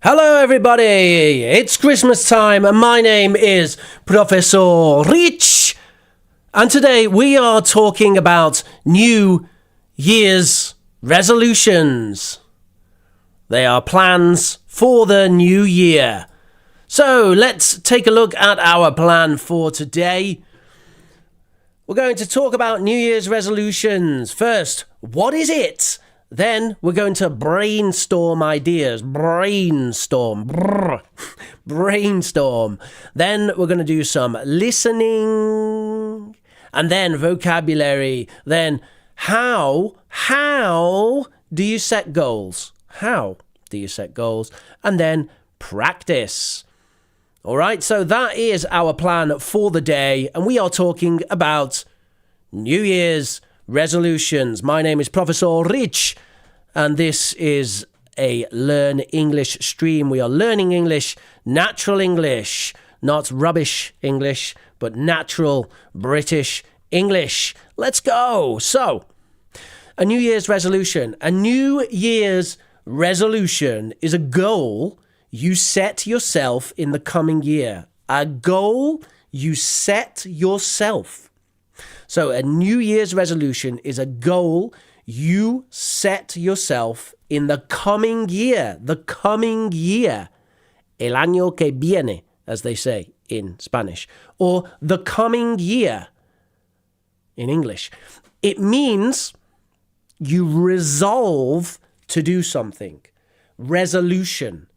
Hello everybody, it's Christmas time and my name is ProfRich and today we are talking about New Year's resolutions. They are plans for the new year. So let's take a look at our plan for today. We're going to talk about New Year's resolutions. First, what is it? Then we're going to brainstorm ideas. Brainstorm. Brainstorm. Then we're going to do some listening. And then vocabulary. Then how do you set goals? How do you set goals? And then practice. All right, so that is our plan for the day. And we are talking about New Year's resolutions. My name is ProfRich, and this is a Learn English stream. We are learning English, natural English, not rubbish English, but natural British English. Let's go. So, a New Year's resolution. A New Year's resolution is a goal you set yourself in the coming year. A goal you set yourself. So a New Year's resolution is a goal you set yourself in the coming year. The coming year. El año que viene, as they say in Spanish. Or the coming year in English. It means you resolve to do something. Resolution.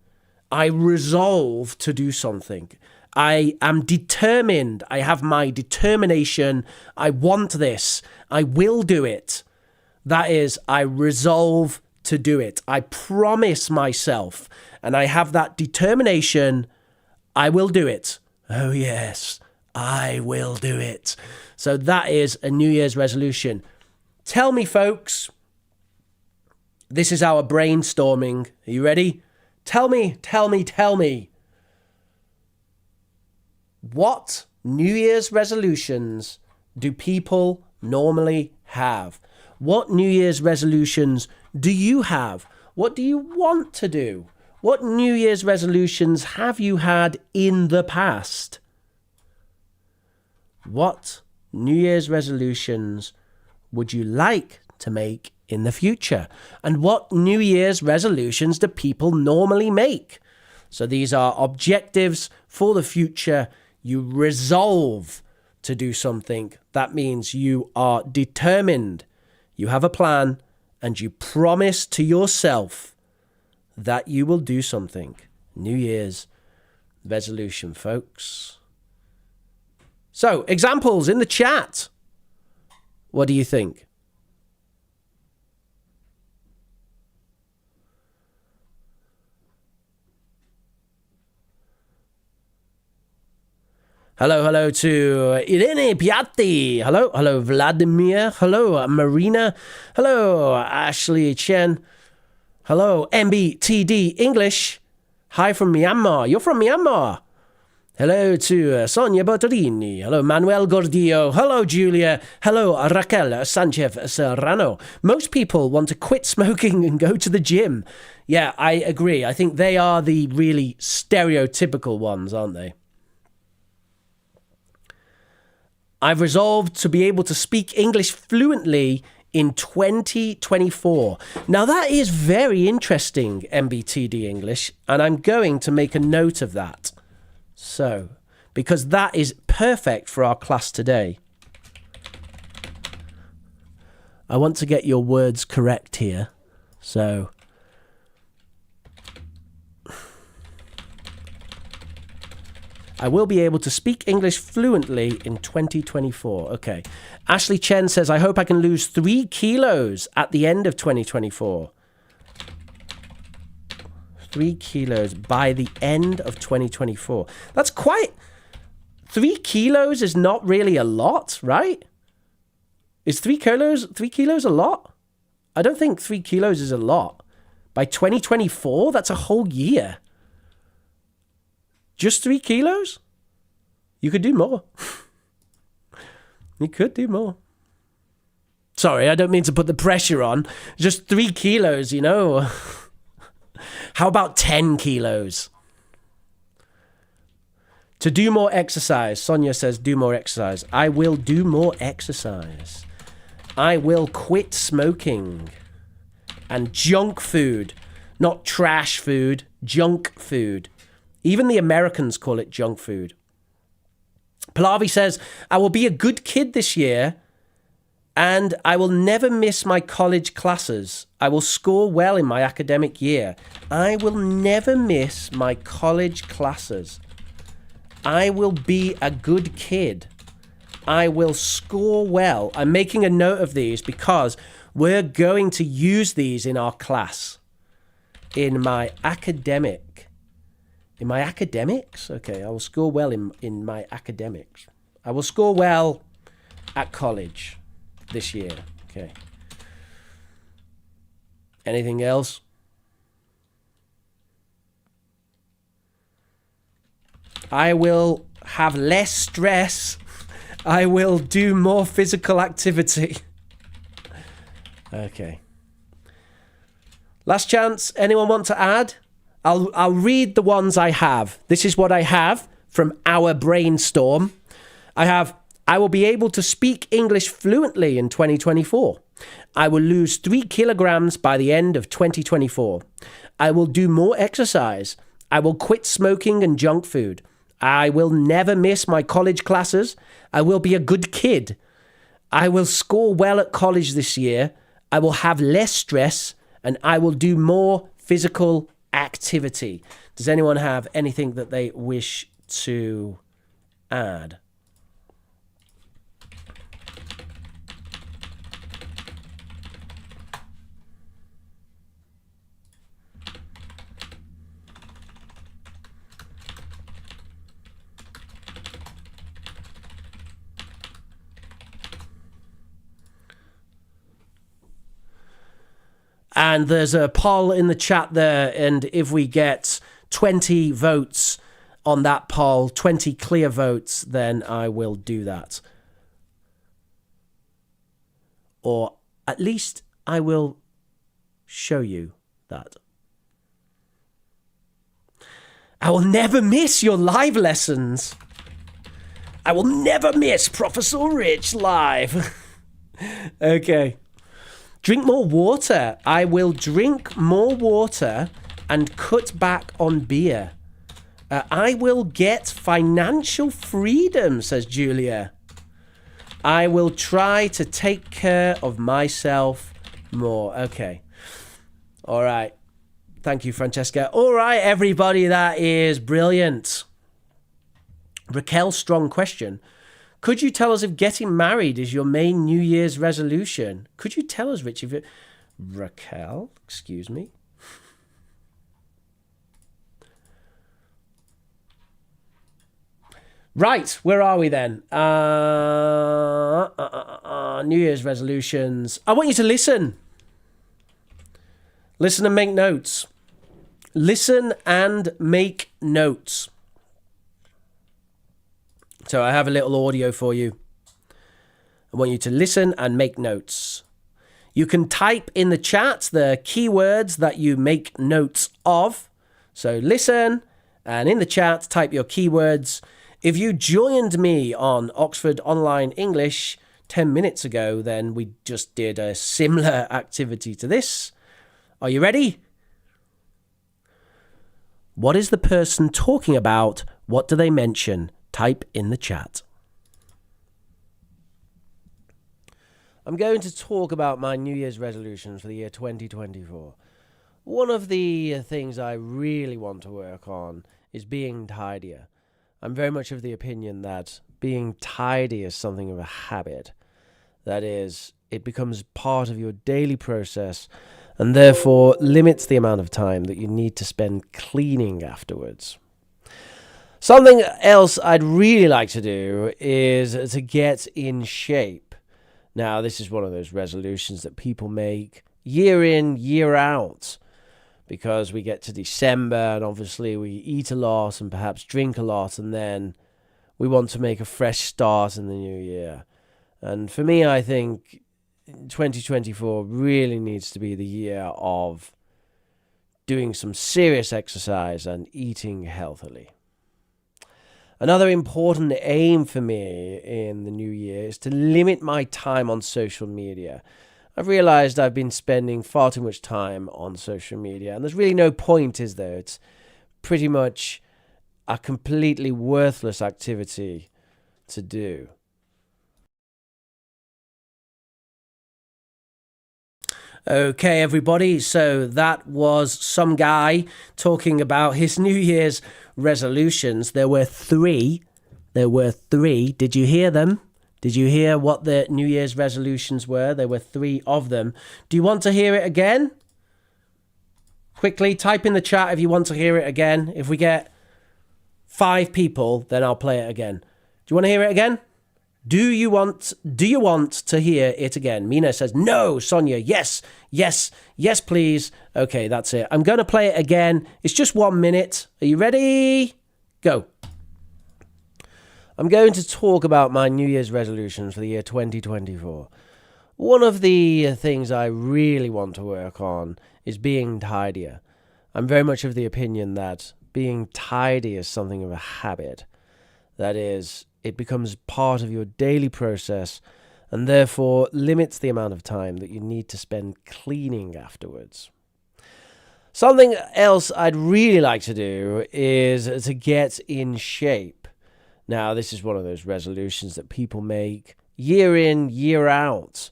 I resolve to do something. I am determined. I have my determination. I want this. I will do it. That is, I resolve to do it. I promise myself, and I have that determination. I will do it. Oh, yes, I will do it. So that is a New Year's resolution. Tell me, folks. This is our brainstorming. Are you ready? Tell me. What New Year's resolutions do people normally have? What New Year's resolutions do you have? What do you want to do? What New Year's resolutions have you had in the past? What New Year's resolutions would you like to make in the future? And what New Year's resolutions do people normally make? So these are objectives for the future. You resolve to do something. That means you are determined. You have a plan and you promise to yourself that you will do something. New Year's resolution, folks. So, examples in the chat. What do you think? Hello to Irene Piatti. Hello Vladimir. Hello Marina. Hello Ashley Chen. Hello MBTD English. Hi from Myanmar. You're from Myanmar. Hello to Sonia Bertolini. Hello Manuel Gordillo. Hello Julia. Hello Raquel Sanchez Serrano. Most people want to quit smoking and go to the gym. Yeah, I agree. I think they are the really stereotypical ones, aren't they? I've resolved to be able to speak English fluently in 2024. Now that is very interesting, MBTD English, and I'm going to make a note of that. So, because that is perfect for our class today. I want to get your words correct here. So, I will be able to speak English fluently in 2024. Okay. Ashley Chen says, I hope I can lose 3 kilos at the end of 2024. 3 kilos by the end of 2024. That's quite... 3 kilos is not really a lot, right? Is 3 kilos a lot? I don't think 3 kilos is a lot. By 2024, that's a whole year. Just 3 kilos? You could do more. You could do more. Sorry, I don't mean to put the pressure on. Just 3 kilos, you know. How about 10 kilos? To do more exercise. Sonia says, do more exercise. I will do more exercise. I will quit smoking. And junk food. Not trash food. Junk food. Even the Americans call it junk food. Pallavi says, I will be a good kid this year. And I will never miss my college classes. I will score well in my academic year. I will never miss my college classes. I will be a good kid. I will score well. I'm making a note of these because we're going to use these in our class. In my academics? Okay, I will score well in my academics. I will score well at college this year. Okay. Anything else? I will have less stress. I will do more physical activity. Okay. Last chance. Anyone want to add? I'll read the ones I have. This is what I have from our brainstorm. I will be able to speak English fluently in 2024. I will lose 3 kilograms by the end of 2024. I will do more exercise. I will quit smoking and junk food. I will never miss my college classes. I will be a good kid. I will score well at college this year. I will have less stress, and I will do more physical activity. Does anyone have anything that they wish to add? And there's a poll in the chat there, and if we get 20 votes on that poll, 20 clear votes, then I will do that. Or at least I will show you that. I will never miss your live lessons. I will never miss Professor Rich live. Okay. Drink more water. I will drink more water and cut back on beer. I will get financial freedom, says Julia. I will try to take care of myself more. Okay. All right. Thank you, Francesca. All right, everybody. That is brilliant. Raquel's strong question. Could you tell us if getting married is your main New Year's resolution? Could you tell us, Rich, if it... Raquel, excuse me. Right, where are we then? New Year's resolutions. I want you to listen. Listen and make notes. Listen and make notes. So I have a little audio for you. I want you to listen and make notes. You can type in the chat the keywords that you make notes of. So listen, and in the chat, type your keywords. If you joined me on Oxford Online English 10 minutes ago, then we just did a similar activity to this. Are you ready? What is the person talking about? What do they mention? Type in the chat. I'm going to talk about my New Year's resolutions for the year 2024. One of the things I really want to work on is being tidier. I'm very much of the opinion that being tidy is something of a habit. That is, it becomes part of your daily process and therefore limits the amount of time that you need to spend cleaning afterwards. Something else I'd really like to do is to get in shape. Now, this is one of those resolutions that people make year in, year out, because we get to December and obviously we eat a lot and perhaps drink a lot, and then we want to make a fresh start in the new year. And for me, I think 2024 really needs to be the year of doing some serious exercise and eating healthily. Another important aim for me in the new year is to limit my time on social media. I've realized I've been spending far too much time on social media, and there's really no point, is there? It's pretty much a completely worthless activity to do. Okay, everybody, so that was some guy talking about his New Year's resolutions. There were three. Did you hear them? Did you hear what the New Year's resolutions were? There were 3 of them. Do you want to hear it again? Quickly, type in the chat if you want to hear it again. If we get 5 people, then I'll play it again. Do you want to hear it again? Do you want to hear it again? Mina says, no. Sonia, yes, please. Okay, that's it. I'm going to play it again. It's just 1 minute. Are you ready? Go. I'm going to talk about my New Year's resolutions for the year 2024. One of the things I really want to work on is being tidier. I'm very much of the opinion that being tidy is something of a habit. That is, it becomes part of your daily process and therefore limits the amount of time that you need to spend cleaning afterwards. Something else I'd really like to do is to get in shape. Now, this is one of those resolutions that people make year in, year out,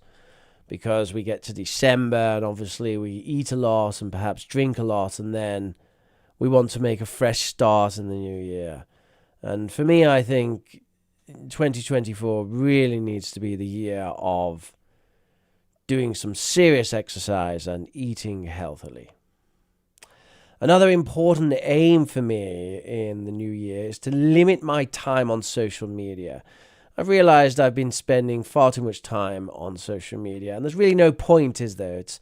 because we get to December and obviously we eat a lot and perhaps drink a lot, and then we want to make a fresh start in the new year. And for me, I think 2024 really needs to be the year of doing some serious exercise and eating healthily. Another important aim for me in the new year is to limit my time on social media. I've realized I've been spending far too much time on social media, and there's really no point, is there? It's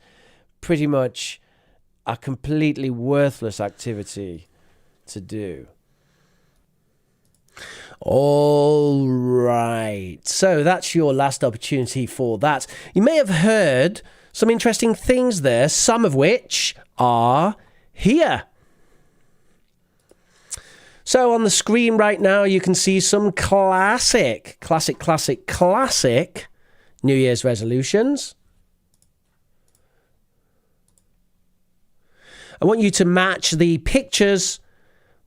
pretty much a completely worthless activity to do. All right, so that's your last opportunity for that. You may have heard some interesting things there, some of which are here. So on the screen right now, you can see some classic New Year's resolutions. I want you to match the pictures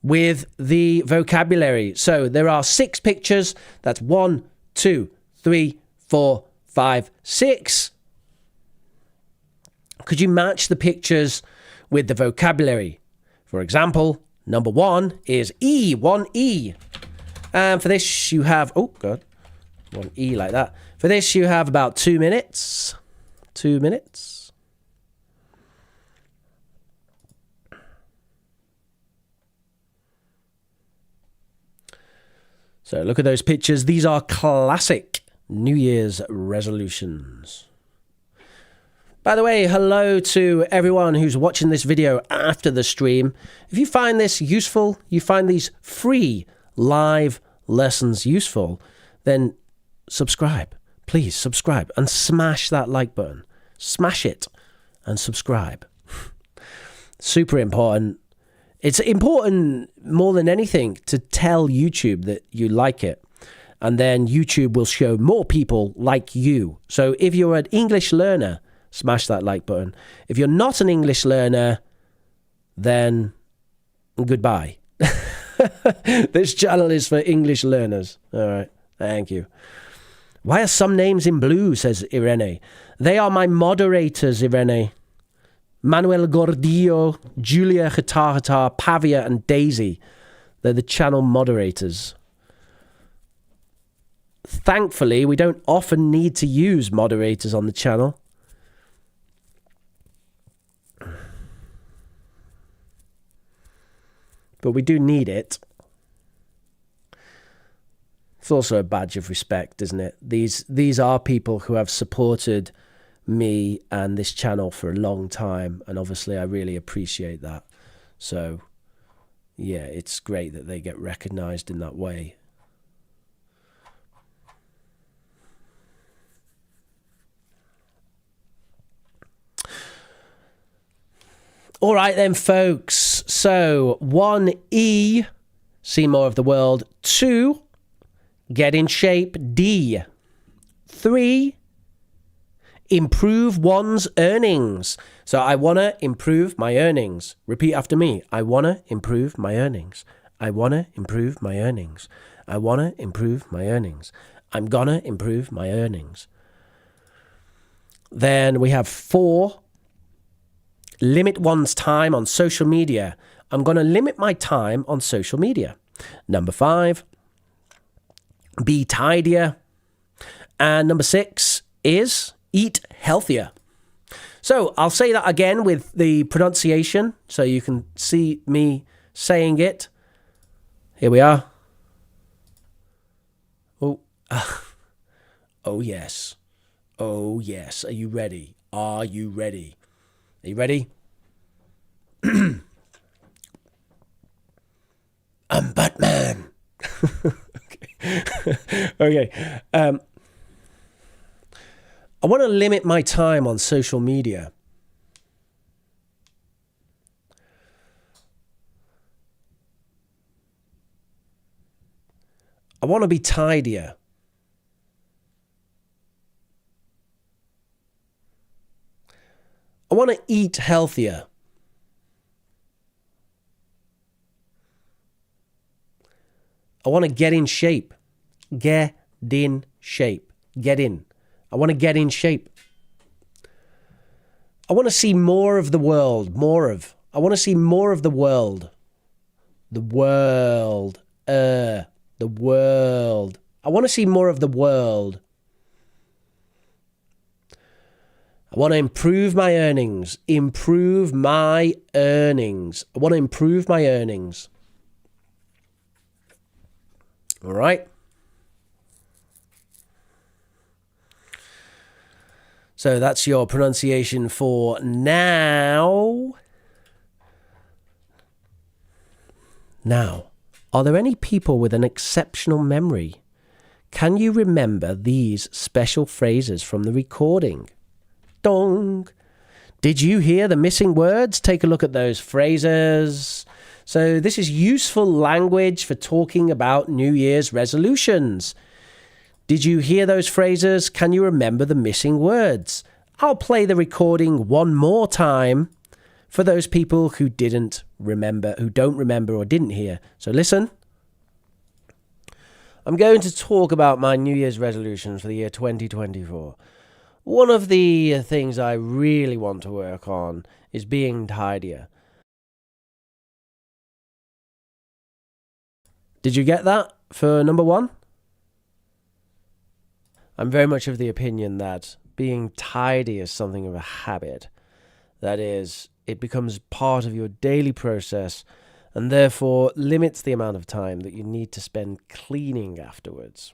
with the vocabulary. So there are 6 pictures. That's 1, 2, 3, 4, 5, 6. Could you match the pictures with the vocabulary? For example, number 1 is E, 1E. And for this you have, 1E like that. For this you have about 2 minutes. 2 minutes. So look at those pictures. These are classic New Year's resolutions. By the way, hello to everyone who's watching this video after the stream. If you find this useful, you find these free live lessons useful, then subscribe. Please subscribe and smash that like button. Smash it and subscribe. Super important. It's important more than anything to tell YouTube that you like it. And then YouTube will show more people like you. So if you're an English learner, smash that like button. If you're not an English learner, then goodbye. This channel is for English learners. All right. Thank you. Why are some names in blue, says Irene. They are my moderators, Irene. Manuel Gordillo, Julia Hatar, Pavia, and Daisy. They're the channel moderators. Thankfully, we don't often need to use moderators on the channel. But we do need it. It's also a badge of respect, isn't it? These are people who have supported me and this channel for a long time, and obviously I really appreciate that. So yeah, it's great that they get recognized in that way. All right then, folks. So 1E, see more of the world. 2, get in shape. D. 3, improve one's earnings. So I want to improve my earnings. Repeat after me. I want to improve my earnings. I want to improve my earnings. I want to improve my earnings. I'm going to improve my earnings. Then we have 4, limit one's time on social media. I'm going to limit my time on social media. Number 5, be tidier. And number 6 is eat healthier. So I'll say that again with the pronunciation so you can see me saying it. Here we are. Oh, oh yes. Oh yes. Are you ready? Are you ready? Are you ready? I'm Batman. Okay. I want to limit my time on social media. I want to be tidier. I want to eat healthier. I want to get in shape. Get in shape. Get in. I want to get in shape. I want to see more of the world. I want to see more of the world. The world. The world. I want to see more of the world. I want to improve my earnings. Improve my earnings. I want to improve my earnings. All right. So that's your pronunciation for now. Now, are there any people with an exceptional memory? Can you remember these special phrases from the recording? Dong. Did you hear the missing words? Take a look at those phrases. So this is useful language for talking about New Year's resolutions. Did you hear those phrases? Can you remember the missing words? I'll play the recording one more time for those people who don't remember or didn't hear. So listen. I'm going to talk about my New Year's resolutions for the year 2024. One of the things I really want to work on is being tidier. Did you get that for number 1? I'm very much of the opinion that being tidy is something of a habit. That is, it becomes part of your daily process and therefore limits the amount of time that you need to spend cleaning afterwards.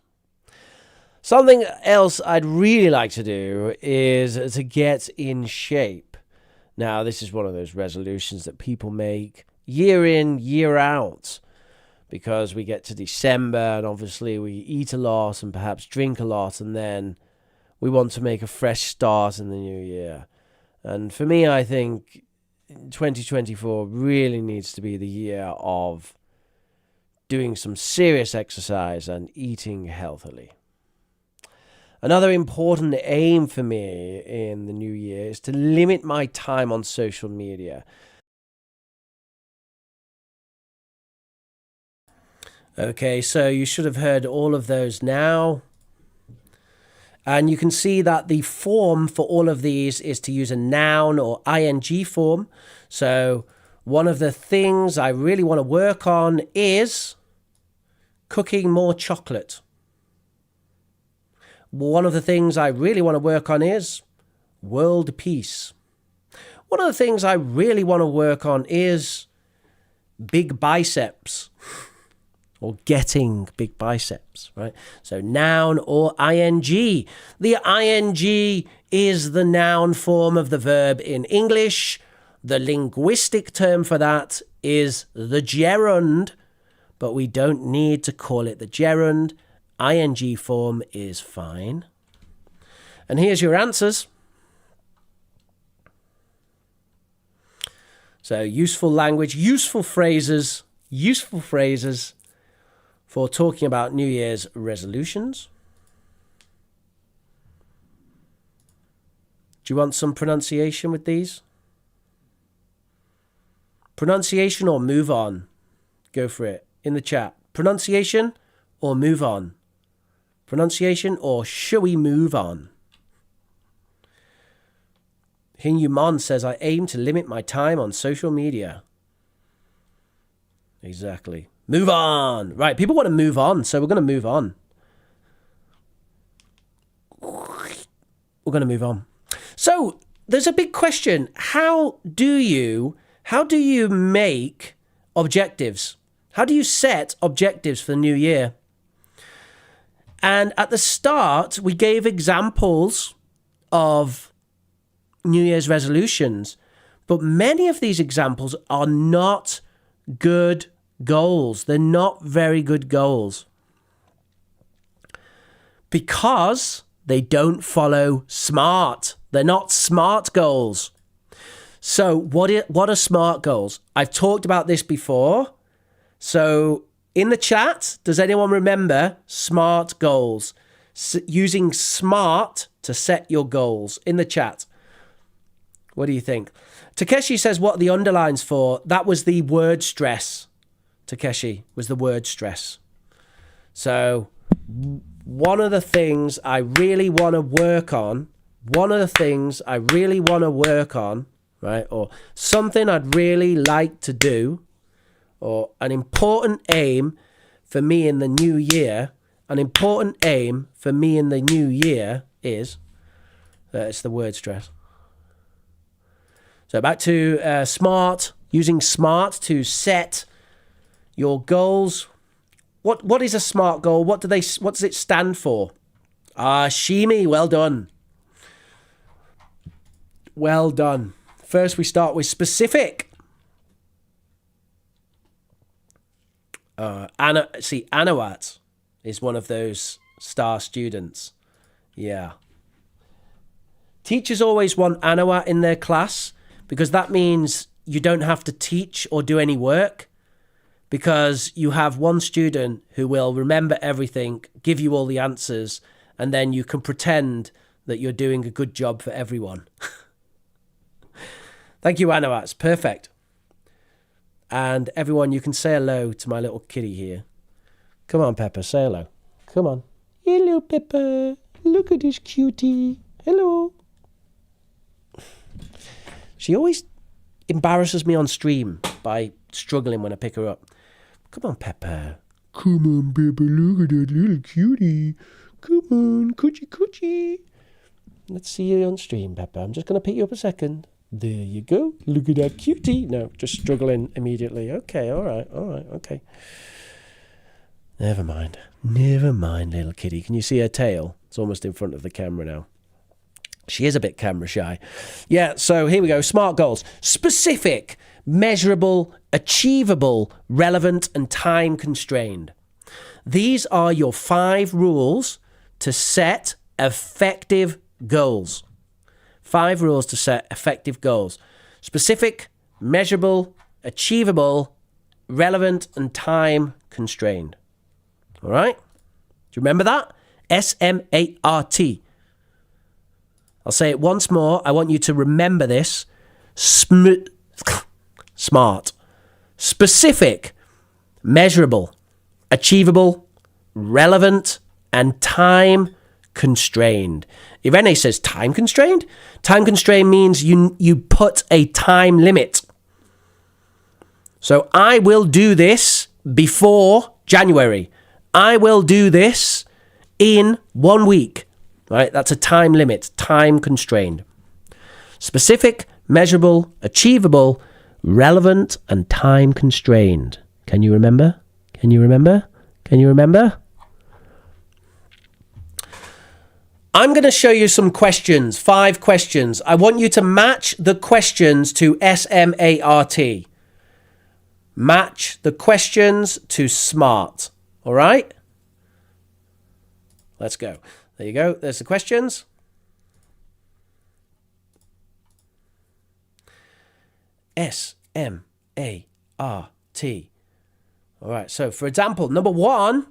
Something else I'd really like to do is to get in shape. Now, this is one of those resolutions that people make year in, year out, because we get to December and obviously we eat a lot and perhaps drink a lot, and then we want to make a fresh start in the new year. And for me, I think 2024 really needs to be the year of doing some serious exercise and eating healthily. Another important aim for me in the new year is to limit my time on social media. Okay, so you should have heard all of those now. And you can see that the form for all of these is to use a noun or ing form. So one of the things I really want to work on is cooking more chocolate. One of the things I really want to work on is world peace. One of the things I really want to work on is big biceps. Or getting big biceps, right? So noun or ing. The ing is the noun form of the verb in English. The linguistic term for that is the gerund, but we don't need to call it the gerund. Ing form is fine. And here's your answers. So useful language, useful phrases for talking about New Year's resolutions. Do you want some pronunciation with these? Pronunciation or move on? Go for it in the chat. Pronunciation or move on? Pronunciation or shall we move on? Hinyuman says, I aim to limit my time on social media. Exactly. Move on. Right, people want to move on, so we're going to move on. We're going to move on. So there's a big question. How do you make objectives? How do you set objectives for the new year? And at the start, we gave examples of New Year's resolutions, but many of these examples are not good goals. They're not very good goals because they don't follow SMART. They're not SMART goals. So what are SMART goals? I've talked about this before. So in the chat, does anyone remember SMART goals? Using SMART to set your goals in the chat. What do you think? Takeshi says what the underline's for. That was the word stress. Takeshi was the word stress. So one of the things I really want to work on, right, or something I'd really like to do, or an important aim for me in the new year, is, it's the word stress. So back to SMART, using SMART to set your goals. What is a SMART goal? What does it stand for? Shimi, well done. Well done. First we start with specific. Anawat is one of those star students. Yeah. Teachers always want Anawat in their class because that means you don't have to teach or do any work, because you have one student who will remember everything, give you all the answers, and then you can pretend that you're doing a good job for everyone. Thank you, Anawat. It's perfect. And everyone, you can say hello to my little kitty here. Come on, Pepper, say hello. Come on. Hello, Pepper. Look at this cutie. Hello. She always embarrasses me on stream by struggling when I pick her up. Come on, Pepper. Come on, Pepper. Look at that little cutie. Come on, coochie coochie. Let's see you on stream, Pepper. I'm just going to pick you up a second. There you go. Look at that cutie. No, just struggling immediately. Okay, all right, okay. Never mind, little kitty. Can you see her tail? It's almost in front of the camera now. She is a bit camera shy. Yeah, so here we go. SMART goals. Specific, measurable, achievable, relevant, and time constrained. These are your 5 rules to set effective goals. 5 rules to set effective goals. Specific, measurable, achievable, relevant, and time constrained. All right? Do you remember that? SMART. I'll say it once more. I want you to remember this. Smart. Specific, measurable, achievable, relevant, and time constrained. Irene says time constrained? Time constrained means you put a time limit. So I will do this before January. I will do this in 1 week. Right? That's a time limit, time constrained. Specific, measurable, achievable, relevant, and time constrained. Can you remember? Can you remember? Can you remember? I'm going to show you some questions, 5 questions. I want you to match the questions to SMART. Match the questions to SMART. All right? Let's go. There you go. There's the questions. S-M-A-R-T. All right, so for example, number 1,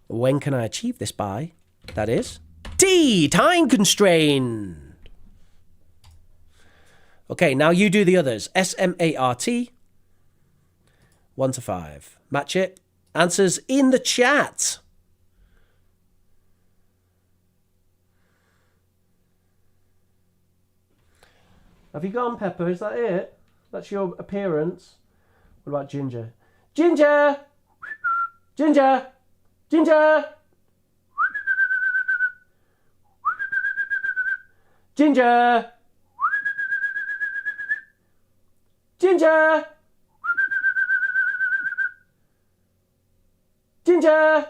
when can I achieve this by? That is T, time constrained. Okay, now you do the others. S-M-A-R-T, 1 to 5. Match it. Answers in the chat. Have you gone, Pepper? Is that it? That's your appearance? What about Ginger? Ginger! Ginger! Ginger! Ginger! Ginger! Ginger!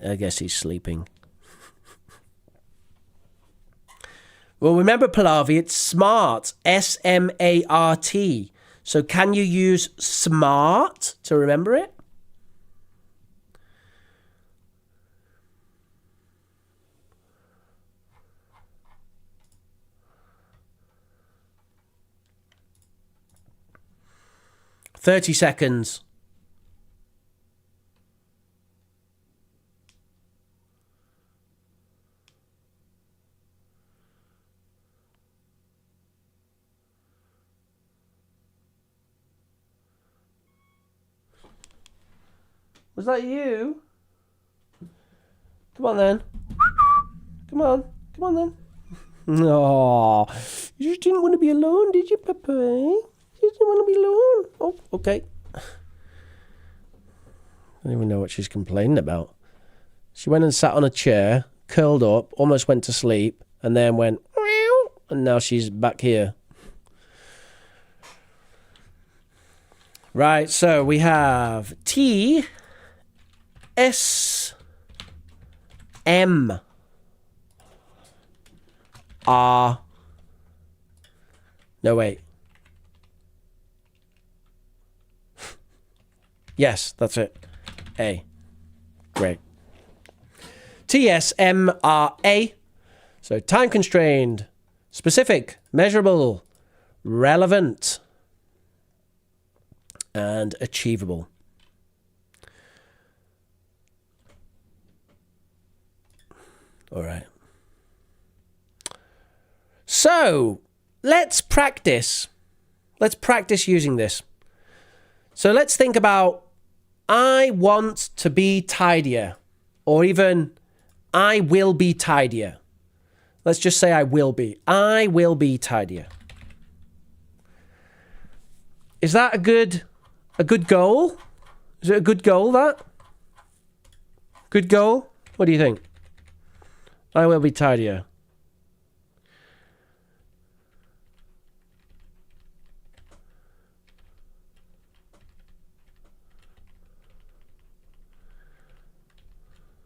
I guess he's sleeping. Well, remember, Pallavi, it's smart. S-M-A-R-T. So can you use smart to remember it? Thirty seconds. Was that you? Come on then. Come on. Come on then. No, you just didn't want to be alone, did you, Peppa? You didn't want to be alone. Oh, okay. I don't even know what she's complaining about. She went and sat on a chair, curled up, almost went to sleep, and then went, meow, and now she's back here. Right, so we have T, S, M, R. No, wait. Yes, that's it. A. Great. TSMRA. So time constrained, specific, measurable, relevant, and achievable. All right. So let's practice. Let's practice using this. So let's think about I want to be tidier, or even I will be tidier. Let's just say I will be. I will be tidier. Is that a good goal? Is it a good goal, that? Good goal? What do you think? I will be tidier.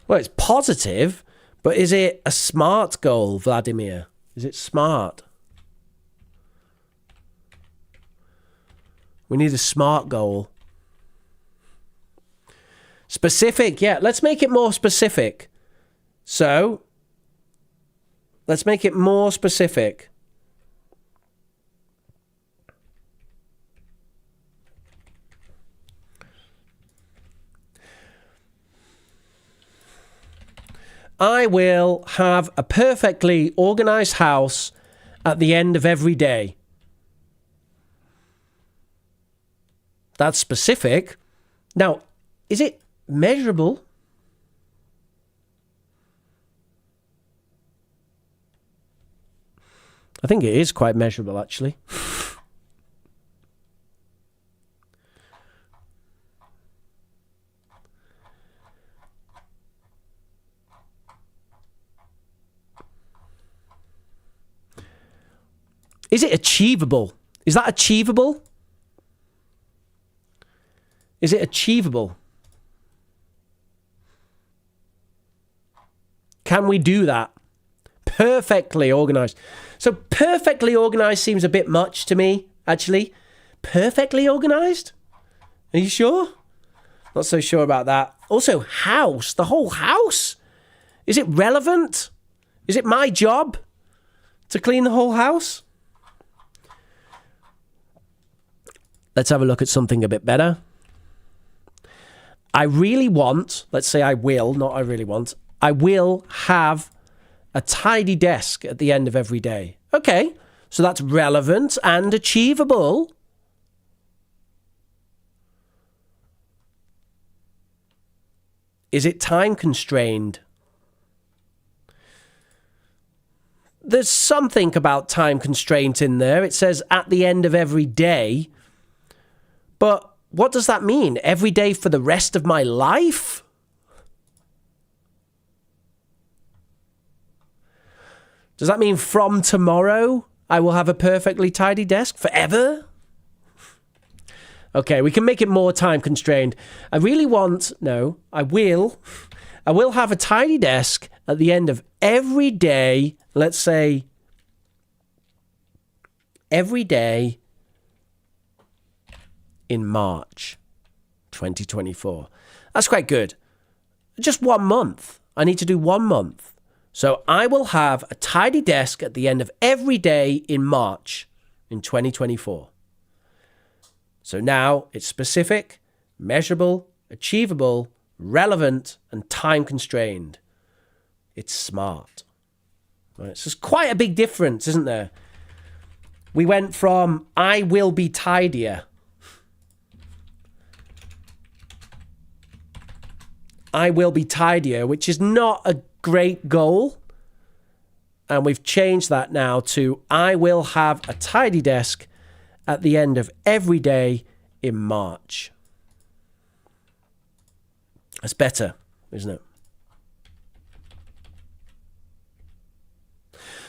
Well, it's positive, but is it a smart goal, Vladimir? Is it smart? We need a smart goal. Specific, yeah. Let's make it more specific. So, let's make it more specific. I will have a perfectly organized house at the end of every day. That's specific. Now, is it measurable? I think it is quite measurable, actually. Is it achievable? Is that achievable? Is it achievable? Can we do that? Perfectly organized. So perfectly organized seems a bit much to me, actually. Perfectly organized? Are you sure? Not so sure about that. Also, house. The whole house. Is it relevant? Is it my job to clean the whole house? Let's have a look at something a bit better. I really want, let's say I will, not I really want, I will have a tidy desk at the end of every day. Okay, so that's relevant and achievable. Is it time constrained? There's something about time constraint in there. It says at the end of every day. But what does that mean? Every day for the rest of my life? Does that mean from tomorrow I will have a perfectly tidy desk forever? Okay, we can make it more time constrained. I will have a tidy desk at the end of every day. Let's say every day in March 2024. That's quite good. Just 1 month. I need to do 1 month. So I will have a tidy desk at the end of every day in March in 2024. So now it's specific, measurable, achievable, relevant, and time constrained. It's smart. Right, so it's quite a big difference, isn't there? We went from I will be tidier. I will be tidier, which is not a great goal. And we've changed that now to I will have a tidy desk at the end of every day in March. That's better, isn't it?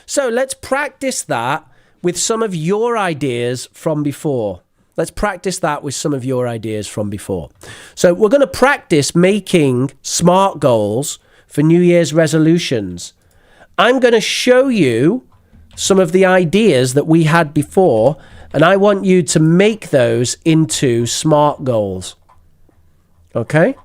So let's practice that with some of your ideas from before. Let's practice that with some of your ideas from before. So we're going to practice making SMART goals for New Year's resolutions. I'm going to show you some of the ideas that we had before, and I want you to make those into SMART goals. Okay?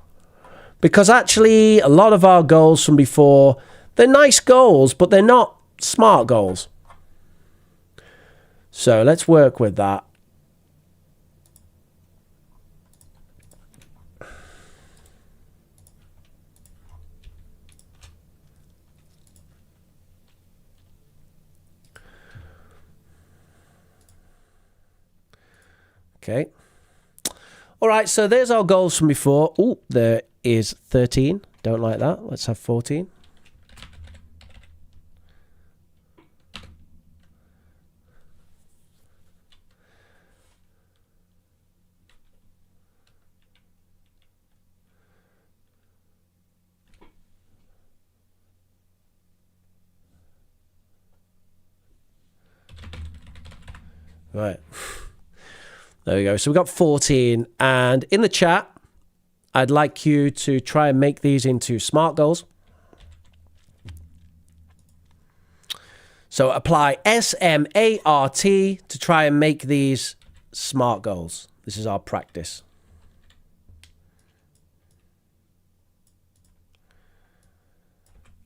Because actually, a lot of our goals from before, they're nice goals, but they're not SMART goals. So let's work with that. Okay. All right, so there's our goals from before. Oh, there is 13. Don't like that. Let's have 14. Right. There we go. So we've got 14. And in the chat, I'd like you to try and make these into SMART goals. So apply SMART to try and make these SMART goals. This is our practice.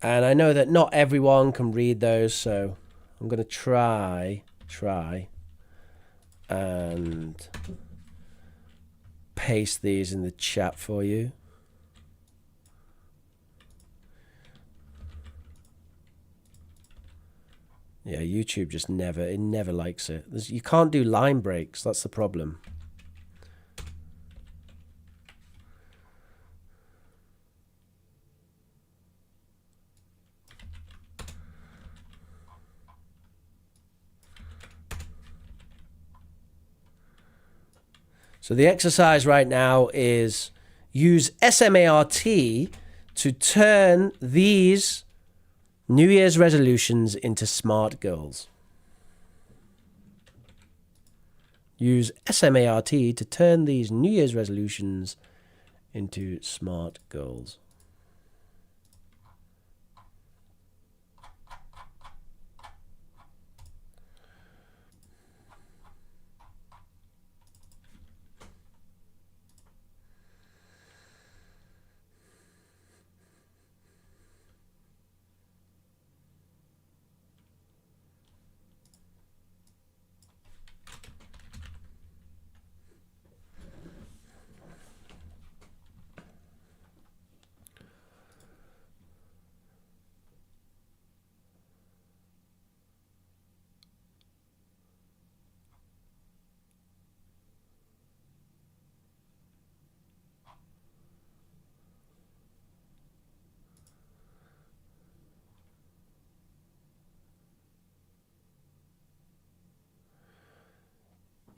And I know that not everyone can read those, so I'm going to try and paste these in the chat for you. Yeah, YouTube just never likes it. You can't do line breaks. That's the problem. So the exercise right now is use SMART to turn these New Year's resolutions into SMART goals. Use SMART to turn these New Year's resolutions into SMART goals.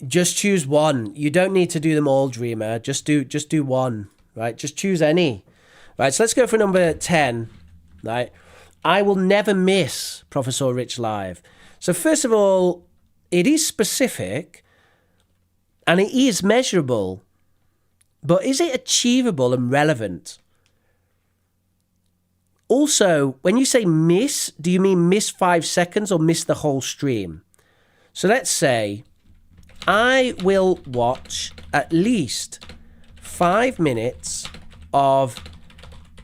Just choose one. You don't need to do them all, Dreamer. Just do one, right? Just choose any. Right, so let's go for number 10, right? I will never miss Professor Rich Live. So first of all, it is specific and it is measurable, but is it achievable and relevant? Also, when you say miss, do you mean miss 5 seconds or miss the whole stream? So let's say I will watch at least 5 minutes of,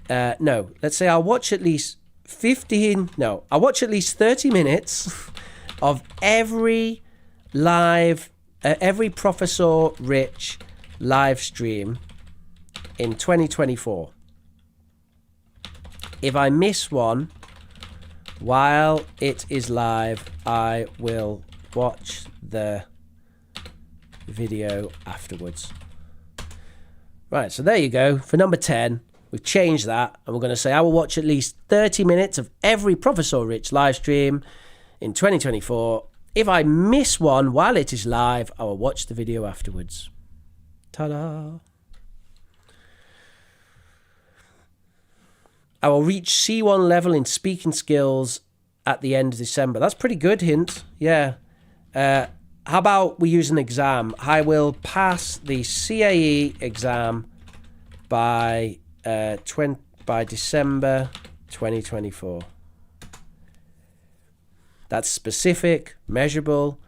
let's say I'll watch at least I'll watch at least 30 minutes of every Professor Rich live stream in 2024. If I miss one while it is live, I will watch the video afterwards. Right, so there you go. For number 10, we've changed that, and we're going to say I will watch at least 30 minutes of every Professor Rich live stream in 2024. If I miss one while it is live, I will watch the video afterwards. Ta-da! I will reach C1 level in speaking skills at the end of December. That's pretty good hint. Yeah. How about we use an exam? I will pass the CAE exam by December 2024. That's specific, measurable.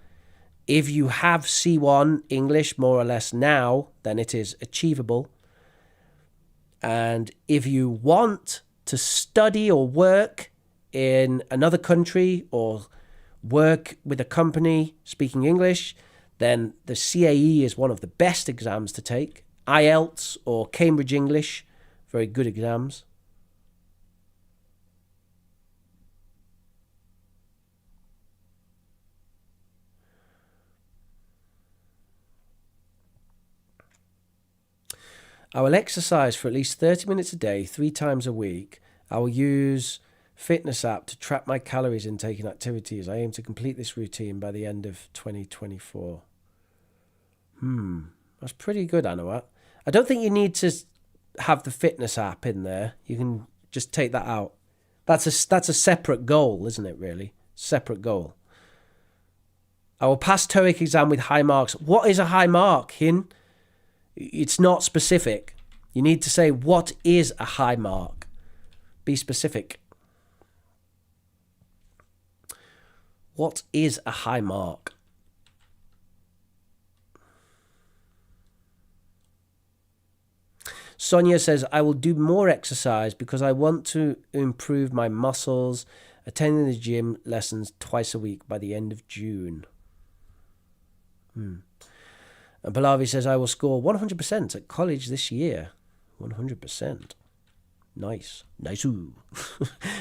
If you have C1 English more or less now, then it is achievable. And if you want to study or work in another country or work with a company speaking English, then the CAE is one of the best exams to take. IELTS or Cambridge English, very good exams. I will exercise for at least 30 minutes a day, 3 times a week. I will use fitness app to track my calories intake and activities. I aim to complete this routine by the end of 2024. That's pretty good, Anawat. I don't think you need to have the fitness app in there. You can just take that out. That's a separate goal, isn't it, really? Separate goal. I will pass TOEIC exam with high marks. What is a high mark, Hin? It's not specific. You need to say, what is a high mark? Be specific. What is a high mark? Sonia says, I will do more exercise because I want to improve my muscles, attending the gym lessons twice a week by the end of June. And Pallavi says, I will score 100% at college this year. 100%. Nice. Nice-oo.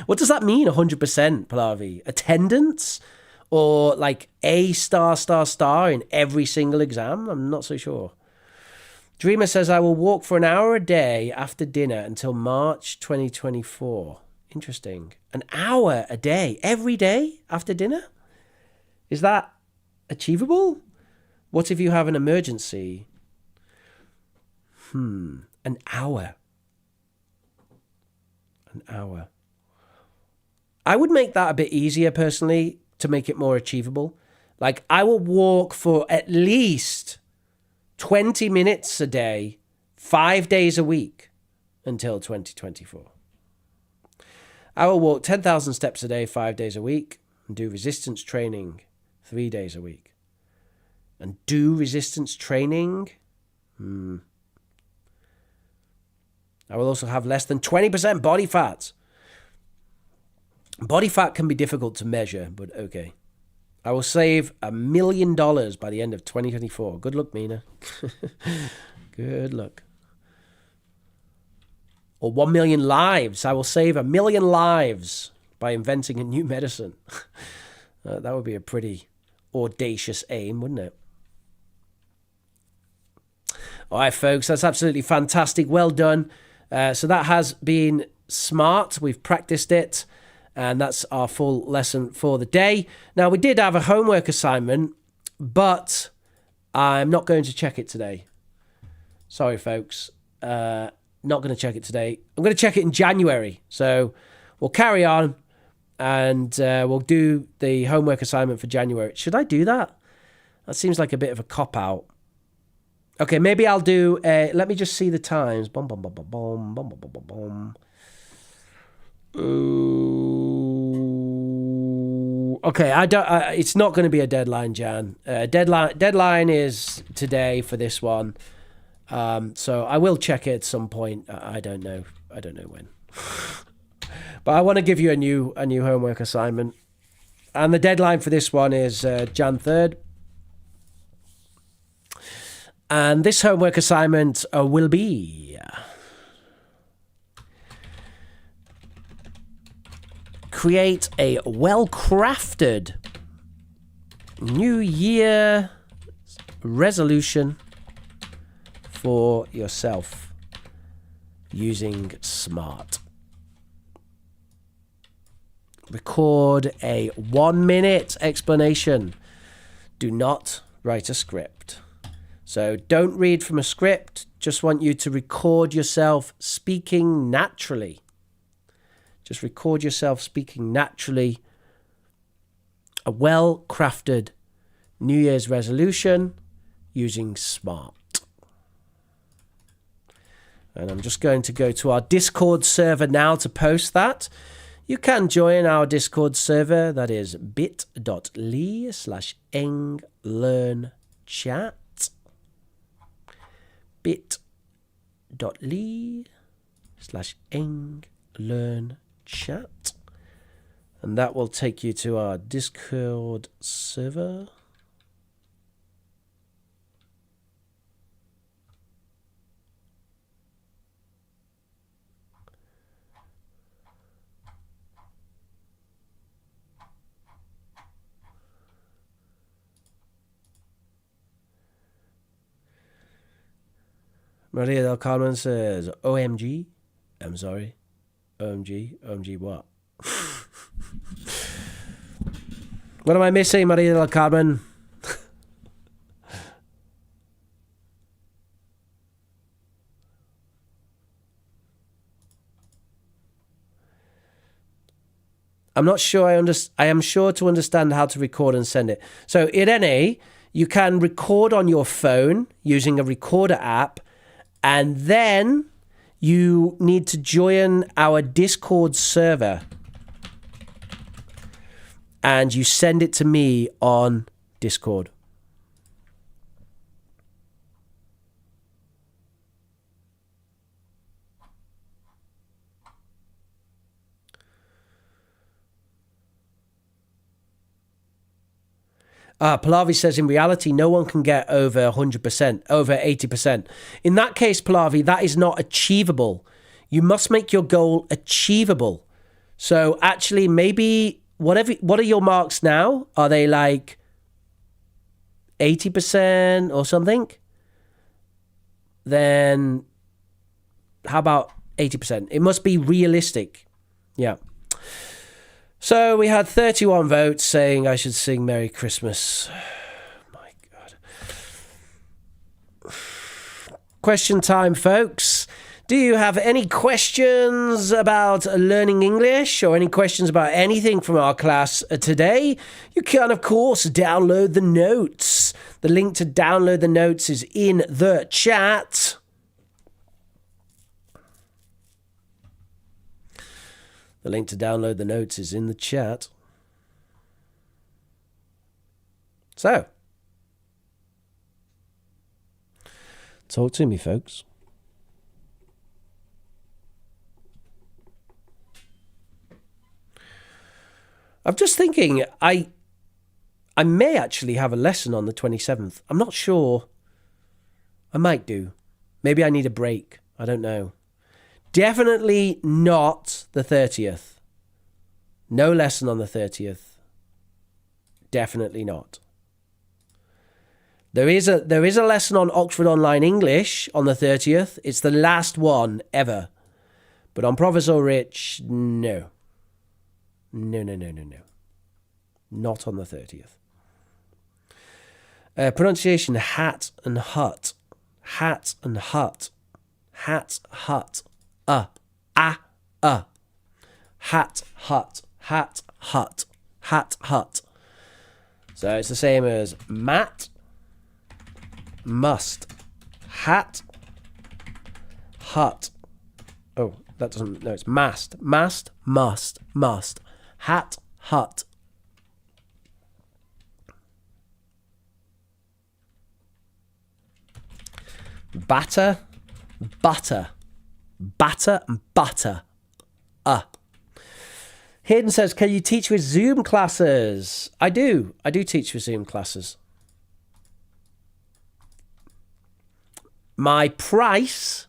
What does that mean, 100%, Pallavi? Attendance? Or like A star in every single exam? I'm not so sure. Dreamer says, I will walk for an hour a day after dinner until March 2024. Interesting. An hour a day, every day after dinner? Is that achievable? What if you have an emergency? An hour. An hour. I would make that a bit easier, personally, to make it more achievable. Like, I will walk for at least 20 minutes a day, 5 days a week until 2024. I will walk 10,000 steps a day, 5 days a week, and do resistance training 3 days a week. And do resistance training. I will also have less than 20% body fat. Body fat can be difficult to measure, but okay. I will save $1 million by the end of 2024. Good luck, Mina. Good luck. Or 1 million lives. I will save 1 million lives by inventing a new medicine. That would be a pretty audacious aim, wouldn't it? All right, folks, that's absolutely fantastic. Well done. So that has been smart. We've practiced it, and that's our full lesson for the day. Now, we did have a homework assignment, but I'm not going to check it today. Sorry, folks. Not going to check it today. I'm going to check it in January. So we'll carry on and we'll do the homework assignment for January. Should I do that? That seems like a bit of a cop-out. Okay, maybe I'll do... let me just see the times. Boom, boom, boom, boom, boom, boom, boom, boom, boom. Ooh. Okay, I don't. It's not going to be a deadline, Jan. Deadline is today for this one. So I will check it at some point. I don't know. I don't know when. But I want to give you a new homework assignment, and the deadline for this one is Jan 3rd. And this homework assignment will be create a well-crafted New Year resolution for yourself using SMART. Record a 1-minute explanation. Do not write a script. So don't read from a script. Just want you to record yourself speaking naturally. Just record yourself speaking naturally. A well-crafted New Year's resolution using SMART. And I'm just going to go to our Discord server now to post that. You can join our Discord server. That is bit.ly/englearnchat. bit.ly/englearnchat. And that will take you to our Discord server. Maria del Carmen says, OMG. I'm sorry. OMG. OMG what? What am I missing, Maria del Carmen? I'm not sure I am sure to understand how to record and send it. So, Irene, you can record on your phone using a recorder app, and then you need to join our Discord server. And you send it to me on Discord. Pallavi says, in reality, no one can get over 100%, over 80%. In that case, Pallavi, that is not achievable. You must make your goal achievable. So actually, maybe, what are your marks now? Are they like 80% or something? Then how about 80%? It must be realistic. Yeah. So we had 31 votes saying I should sing Merry Christmas. My God. Question time, folks. Do you have any questions about learning English or any questions about anything from our class today? You can, of course, download the notes. The link to download the notes is in the chat. The link to download the notes is in the chat. So, talk to me, folks. I'm just thinking, I may actually have a lesson on the 27th. I'm not sure. I might do. Maybe I need a break. I don't know. Definitely not the 30th. No lesson on the 30th. Definitely not. There is a lesson on Oxford Online English on the 30th. It's the last one ever. But on ProfRich, no. No. Not on the 30th. Pronunciation, hat and hut. Hat and hut. Hat, hut. Hat, hut. Hat, hut. Hat, hut. So it's the same as mat, must. Hat, hut. Oh, that doesn't, no, it's mast. Mast, must, must. Hat, hut. Batter, butter. Batter and butter. Hayden says, can you teach with Zoom classes? I do. I do teach with Zoom classes. My price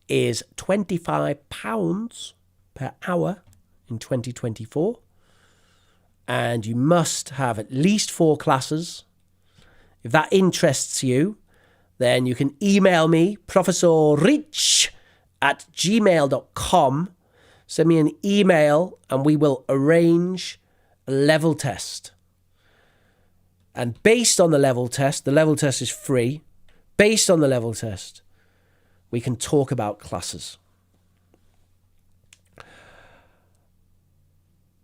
is £25 per hour in 2024. And you must have at least 4 classes. If that interests you, then you can email me, ProfRich@gmail.com. Send me an email and we will arrange a level test. And based on the level test is free. Based on the level test, we can talk about classes.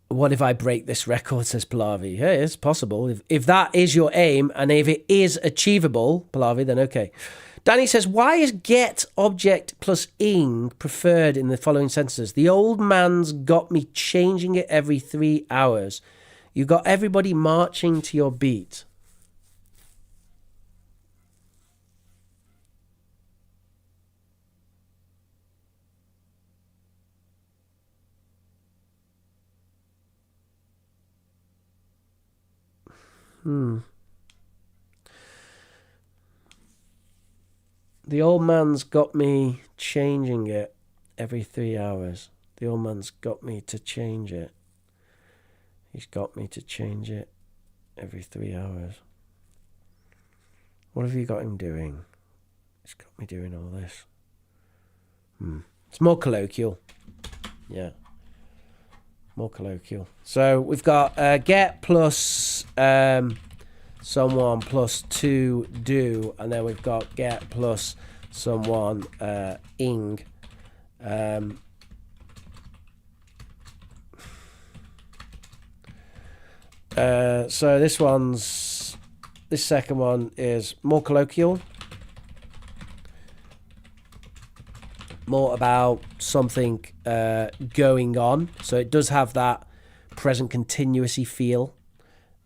What if I break this record, says Pallavi? Hey, it's possible. If that is your aim and if it is achievable, Pallavi, then okay. Danny says, why is get object plus ing preferred in the following sentences? The old man's got me changing it every 3 hours. You got everybody marching to your beat. The old man's got me changing it every 3 hours. The old man's got me to change it. He's got me to change it every 3 hours. What have you got him doing? He's got me doing all this. It's more colloquial. Yeah. More colloquial. So we've got get plus someone plus to do, and then we've got get plus someone ing. So this second one is more colloquial, more about something going on. So it does have that present continuousy feel.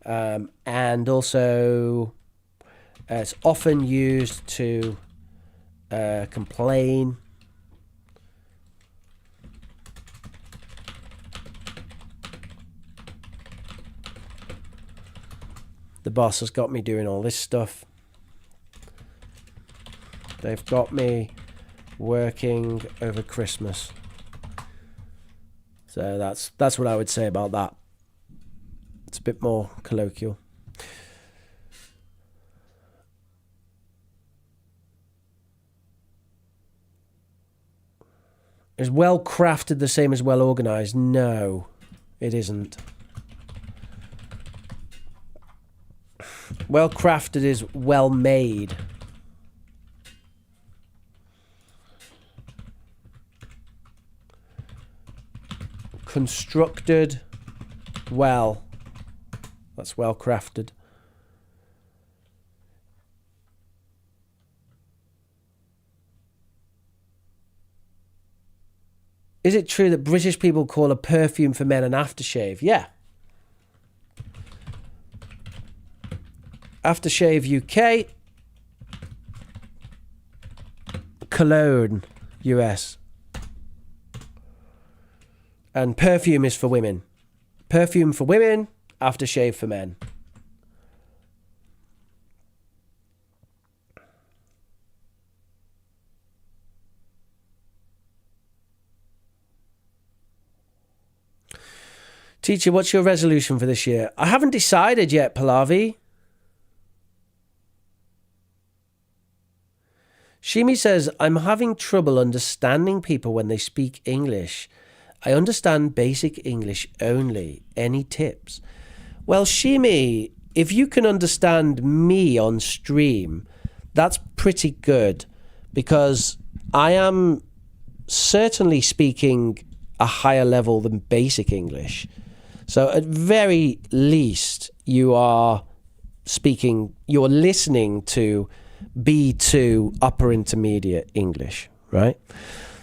And also it's often used to complain. The boss has got me doing all this stuff. They've got me working over Christmas. So that's what I would say about that. It's a bit more colloquial. Is well crafted the same as well organized? No, it isn't. Well crafted is well made. Constructed well. That's well crafted. Is it true that British people call a perfume for men an aftershave? Yeah. Aftershave UK. Cologne US. And perfume is for women. Perfume for women, aftershave for men. Teacher, what's your resolution for this year? I haven't decided yet, Pallavi. Shimi says, I'm having trouble understanding people when they speak English. I understand basic English only. Any tips? Well, Shimi, if you can understand me on stream, that's pretty good, because I am certainly speaking a higher level than basic English. So at very least, you're listening to B2 upper intermediate English, right?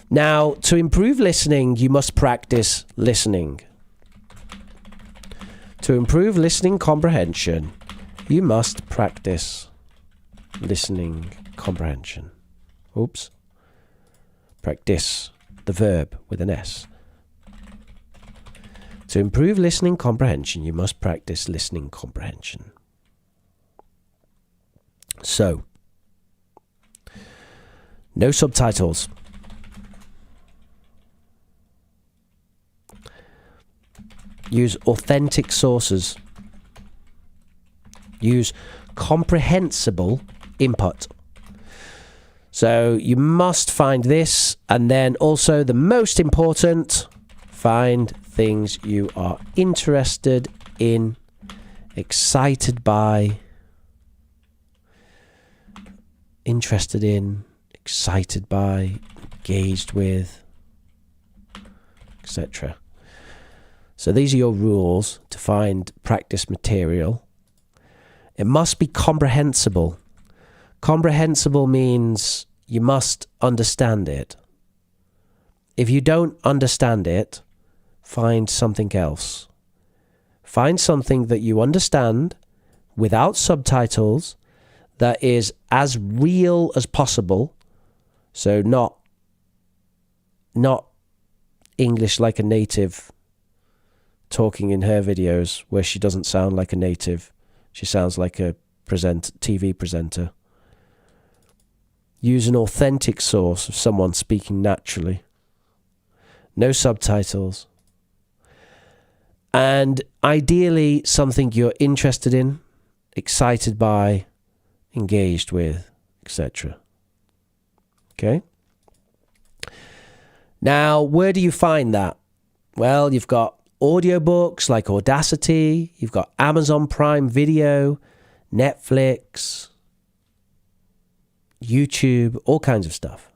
Now, to improve listening, you must practice listening. To improve listening comprehension, you must practice listening comprehension. Oops. Practice, the verb with an S. To improve listening comprehension, you must practice listening comprehension. So, no subtitles. Use authentic sources. Use comprehensible input. So you must find this, and then also the most important, find things you are interested in, excited by, engaged with, etc. So these are your rules to find practice material. It must be comprehensible. Comprehensible means you must understand it. If you don't understand it, find something else. Find something that you understand without subtitles, that is as real as possible. So not English like a native talking in her videos where she doesn't sound like a native. She sounds like a TV presenter. Use an authentic source of someone speaking naturally. No subtitles. And ideally something you're interested in, excited by, engaged with, etc. Okay? Now, where do you find that? Well, you've got audiobooks like Audacity, you've got Amazon Prime Video, Netflix, YouTube, all kinds of stuff.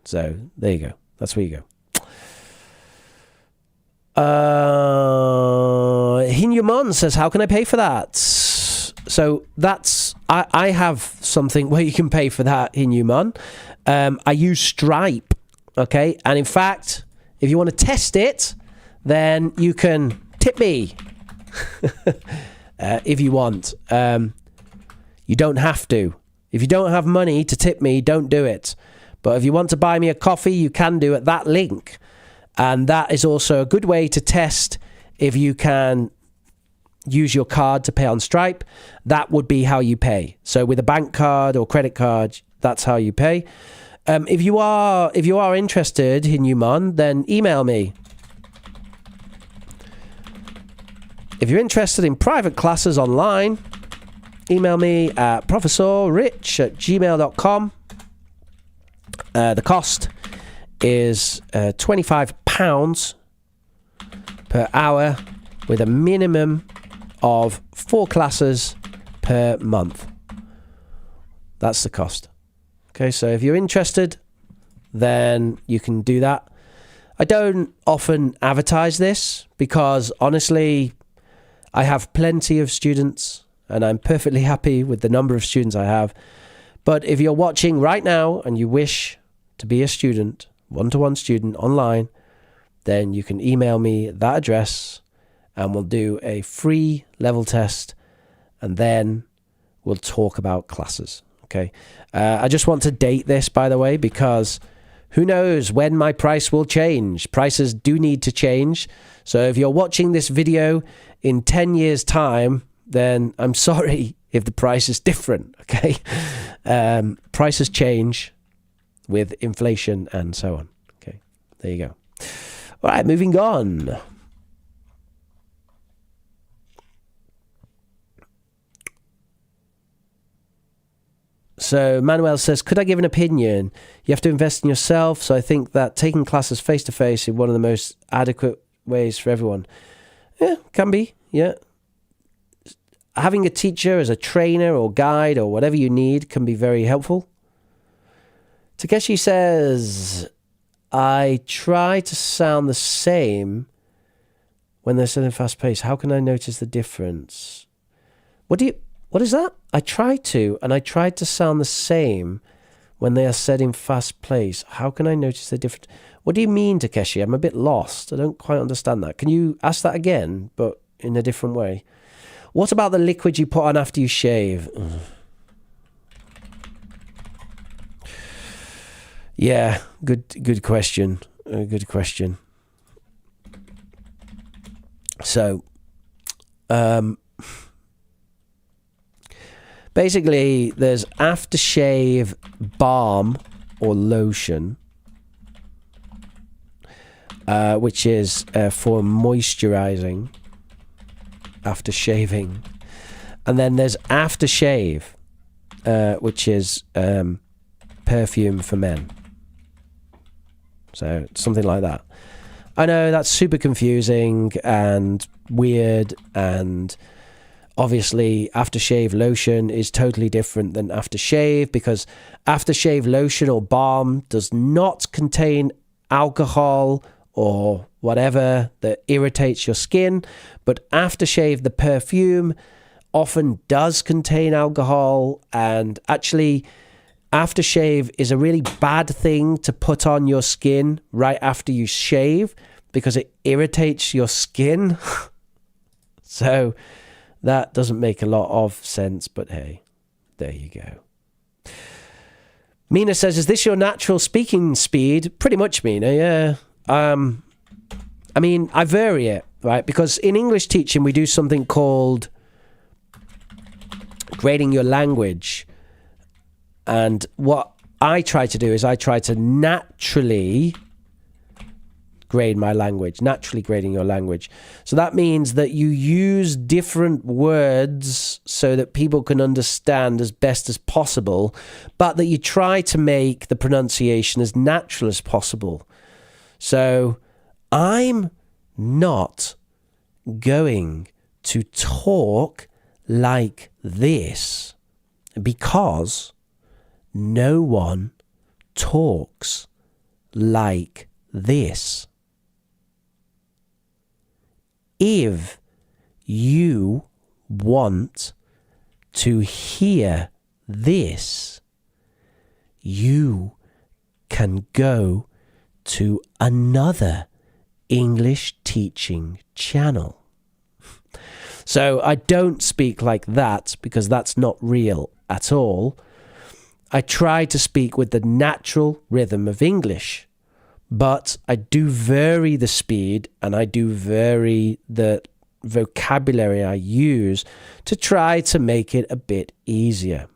So, there you go. That's where you go. Hinyumon says, how can I pay for that? So that's, I have something where you can pay for that, Hinyumon. I use Stripe, okay? And in fact, if you want to test it, then you can tip me if you want. You don't have to. If you don't have money to tip me, don't do it. But if you want to buy me a coffee, you can do at that link. And that is also a good way to test if you can use your card to pay on Stripe. That would be how you pay. So with a bank card or credit card, that's how you pay. If you are interested in Human, then email me. If you're interested in private classes online, email me at professorrich@gmail.com. The cost is £25 per hour with a minimum of 4 classes per month. That's the cost. Okay, so if you're interested, then you can do that. I don't often advertise this because honestly, I have plenty of students and I'm perfectly happy with the number of students I have. But if you're watching right now and you wish to be a student, one-to-one student online, then you can email me that address and we'll do a free level test and then we'll talk about classes. Okay. I just want to date this, by the way, because who knows when my price will change. Prices do need to change. So if you're watching this video in 10 years' time, then I'm sorry if the price is different. Okay. Prices change with inflation and so on. Okay. There you go. All right, moving on. So Manuel says, could I give an opinion? You have to invest in yourself. So I think that taking classes face-to-face is one of the most adequate ways for everyone. Yeah, can be. Yeah. having a teacher as a trainer or guide or whatever you need can be very helpful. Takeshi says, I try to sound the same when they're said in fast pace. How can I notice the difference? What is that? I try to sound the same when they are said in fast pace. How can I notice the difference? What do you mean, Takeshi? I'm a bit lost. I don't quite understand that. Can you ask that again, but in a different way? What about the liquid you put on after you shave? Yeah, good question. Good question. So, basically, there's aftershave balm or lotion, which is for moisturizing after shaving. And then there's aftershave, which is perfume for men. So something like that. I know that's super confusing and weird, and obviously aftershave lotion is totally different than aftershave, because aftershave lotion or balm does not contain alcohol or whatever that irritates your skin, but aftershave, the perfume, often does contain alcohol, and actually aftershave is a really bad thing to put on your skin right after you shave because it irritates your skin. So that doesn't make a lot of sense, but hey, there you go. Mina says, is this your natural speaking speed? Pretty much, Mina, yeah. I mean, I vary it, right? Because in English teaching, we do something called grading your language. And what I try to do is I try to naturally grade my language, naturally grading your language. So that means that you use different words so that people can understand as best as possible, but that you try to make the pronunciation as natural as possible. So I'm not going to talk like this because no one talks like this. If you want to hear this, you can go to another English teaching channel. So I don't speak like that because that's not real at all. I try to speak with the natural rhythm of English, but I do vary the speed and I do vary the vocabulary I use to try to make it a bit easier.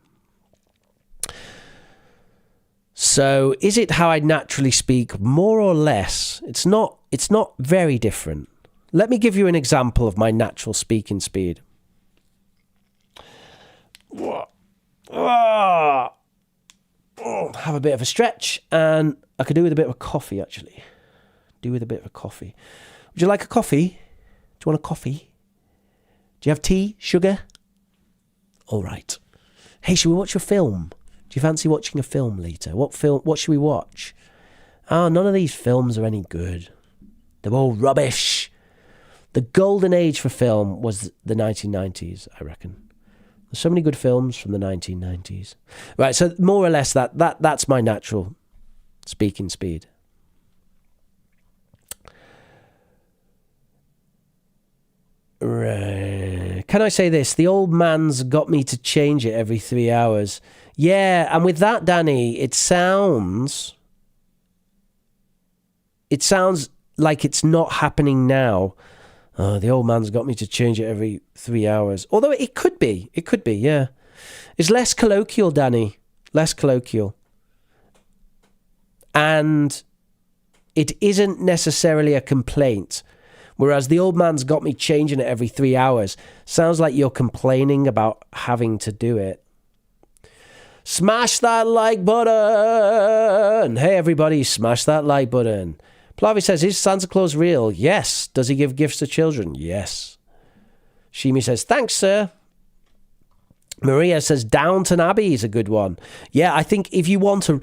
So is it how I naturally speak? More or less. It's not very different. Let me give you an example of my natural speaking speed. Have a bit of a stretch, and I could do with a bit of a coffee, actually. Would you like a coffee? Do you want a coffee? Do you have tea, sugar? All right. Hey, should we watch a film? Do you fancy watching a film later? What should we watch? Oh, none of these films are any good. They're all rubbish. The golden age for film was the 1990s, I reckon. There's so many good films from the 1990s. Right, so more or less that's my natural speaking speed. Right. Can I say this? The old man's got me to change it every 3 hours. Yeah, and with that, Danny, it sounds like it's not happening now. The old man's got me to change it every 3 hours. Although it could be, yeah. It's less colloquial, Danny. Less colloquial. And it isn't necessarily a complaint. Whereas the old man's got me changing it every 3 hours sounds like you're complaining about having to do it. Smash that like button! Hey everybody, smash that like button. Plavi says, is Santa Claus real? Yes. Does he give gifts to children? Yes. Shimi says, thanks, sir. Maria says Downton Abbey is a good one. Yeah, I think if you want to,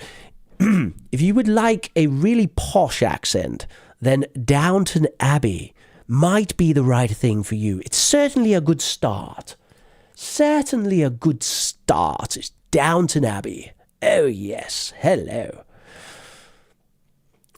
if you would like a really posh accent, then Downton Abbey might be the right thing for you. It's certainly a good start. Certainly a good start. It's Downton Abbey. Oh yes, hello.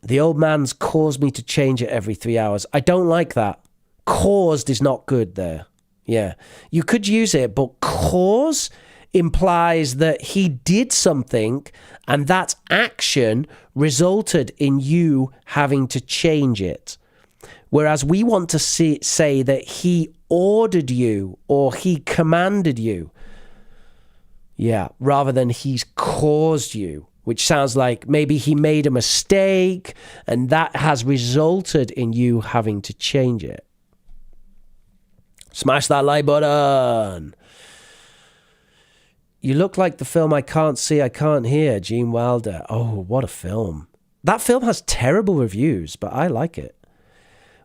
The old man's caused me to change it every 3 hours. I don't like that. Caused is not good there. Yeah, you could use it, but cause implies that he did something and that action resulted in you having to change it. Whereas we want to say that he ordered you or he commanded you. Yeah, rather than he's caused you, which sounds like maybe he made a mistake and that has resulted in you having to change it. Smash that like button. You look like the film I Can't See, I Can't Hear, Gene Wilder. Oh, what a film. That film has terrible reviews, but I like it.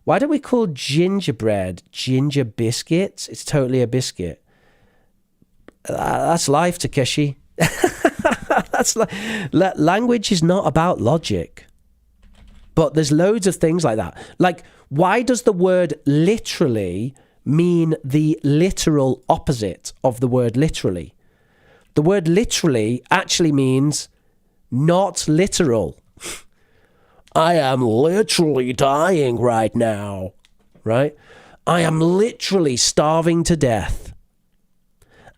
Why don't we call gingerbread ginger biscuits? It's totally a biscuit. That's life, Takeshi. That's language is not about logic. But there's loads of things like that. Like, why does the word literally mean the literal opposite of the word literally? The word literally actually means not literal. I am literally dying right now, right? I am literally starving to death.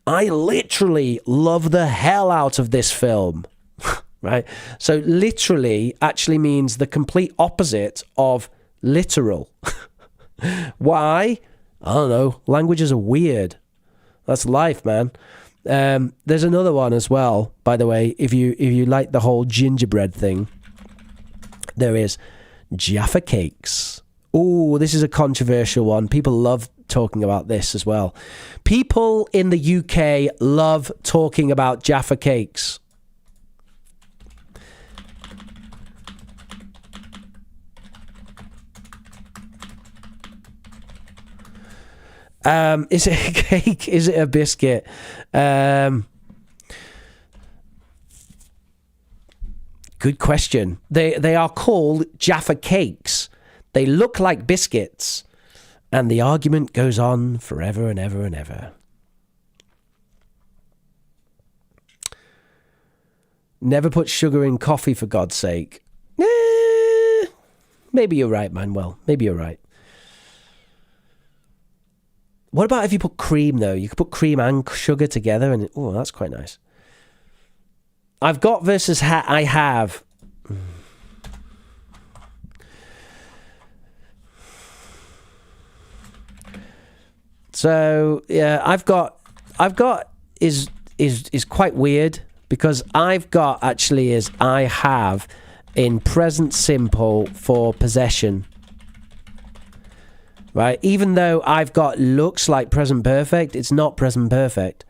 I literally love the hell out of this film, right? So literally actually means the complete opposite of literal. Why? I don't know. Languages are weird. That's life, man. There's another one as well, by the way. If you like the whole gingerbread thing, there is Jaffa cakes. Oh, this is a controversial one. People love talking about this as well. People in the UK love talking about Jaffa cakes. Is it a cake? Is it a biscuit? Good question. They are called Jaffa cakes. They look like biscuits. And the argument goes on forever and ever and ever. Never put sugar in coffee, for God's sake. Maybe you're right, Manuel. Maybe you're right. What about if you put cream, though? You could put cream and sugar together, and oh, that's quite nice. I've got versus I have. So yeah, I've got is quite weird because I've got actually is I have in present simple for possession. Right? Even though I've got looks like present perfect, it's not present perfect.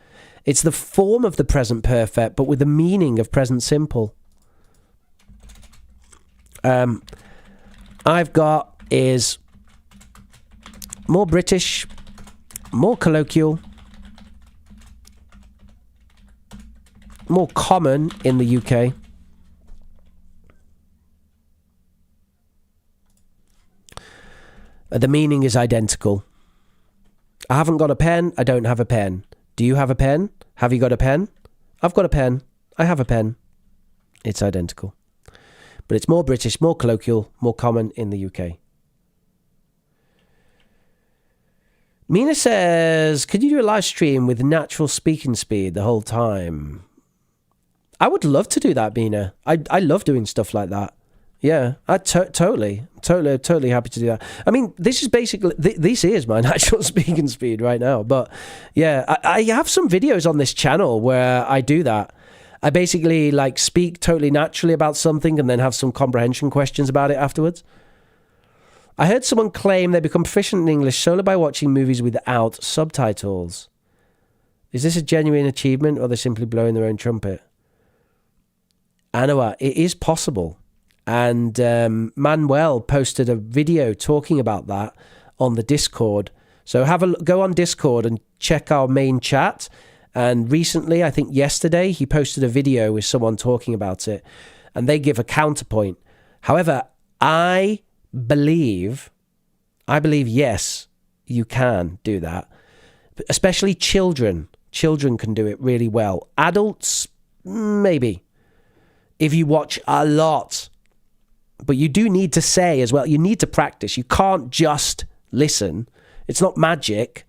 It's the form of the present perfect, but with the meaning of present simple. I've got is more British, more colloquial, more common in the UK. The meaning is identical. I haven't got a pen. I don't have a pen. Do you have a pen? Have you got a pen? I've got a pen. I have a pen. It's identical. But it's more British, more colloquial, more common in the UK. Mina says, could you do a live stream with natural speaking speed the whole time? I would love to do that, Mina. I love doing stuff like that. Yeah, I totally happy to do that. I mean, this is basically, this is my natural speaking speed right now. But yeah, I have some videos on this channel where I do that. I basically like speak totally naturally about something and then have some comprehension questions about it afterwards. I heard someone claim they become proficient in English solely by watching movies without subtitles. Is this a genuine achievement or they're simply blowing their own trumpet? Anoa, it is possible. And Manuel posted a video talking about that on the Discord. So go on Discord and check our main chat And recently, I think yesterday, he posted a video with someone talking about it, and they give a counterpoint. However, I believe, yes, you can do that. Especially children. Children can do it really well. Adults, maybe. If you watch a lot. But you do need to say as well. You need to practice. You can't just listen. It's not magic.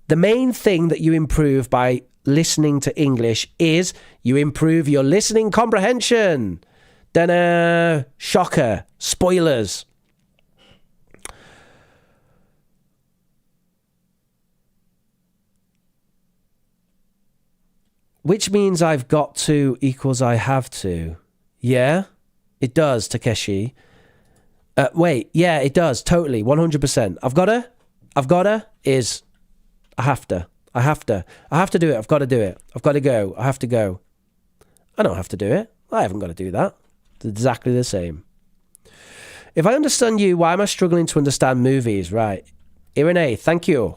The main thing that you improve by listening to English is you improve your listening comprehension. Ta-da! Shocker. Spoilers. Which means I've got to equals I have to. Yeah, it does, Takeshi. Wait, yeah, it does, totally, 100%. I've gotta is I have to do it, I've got to do it. I've got to go, I have to go. I don't have to do it. I haven't got to do that. It's exactly the same. If I understand you, why am I struggling to understand movies? Right. Irene, thank you.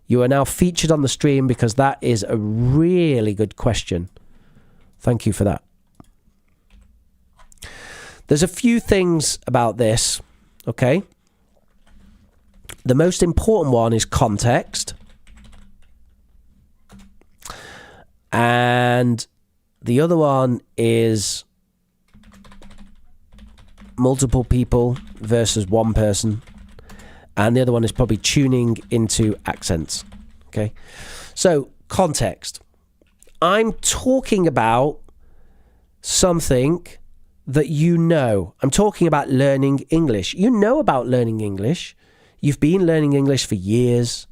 You are now featured on the stream because that is a really good question. Thank you for that. There's a few things about this, okay? The most important one is context. And the other one is multiple people versus one person. And the other one is probably tuning into accents. Okay. So, context. I'm talking about something that you know. I'm talking about learning English. You know about learning English. You've been learning English for years.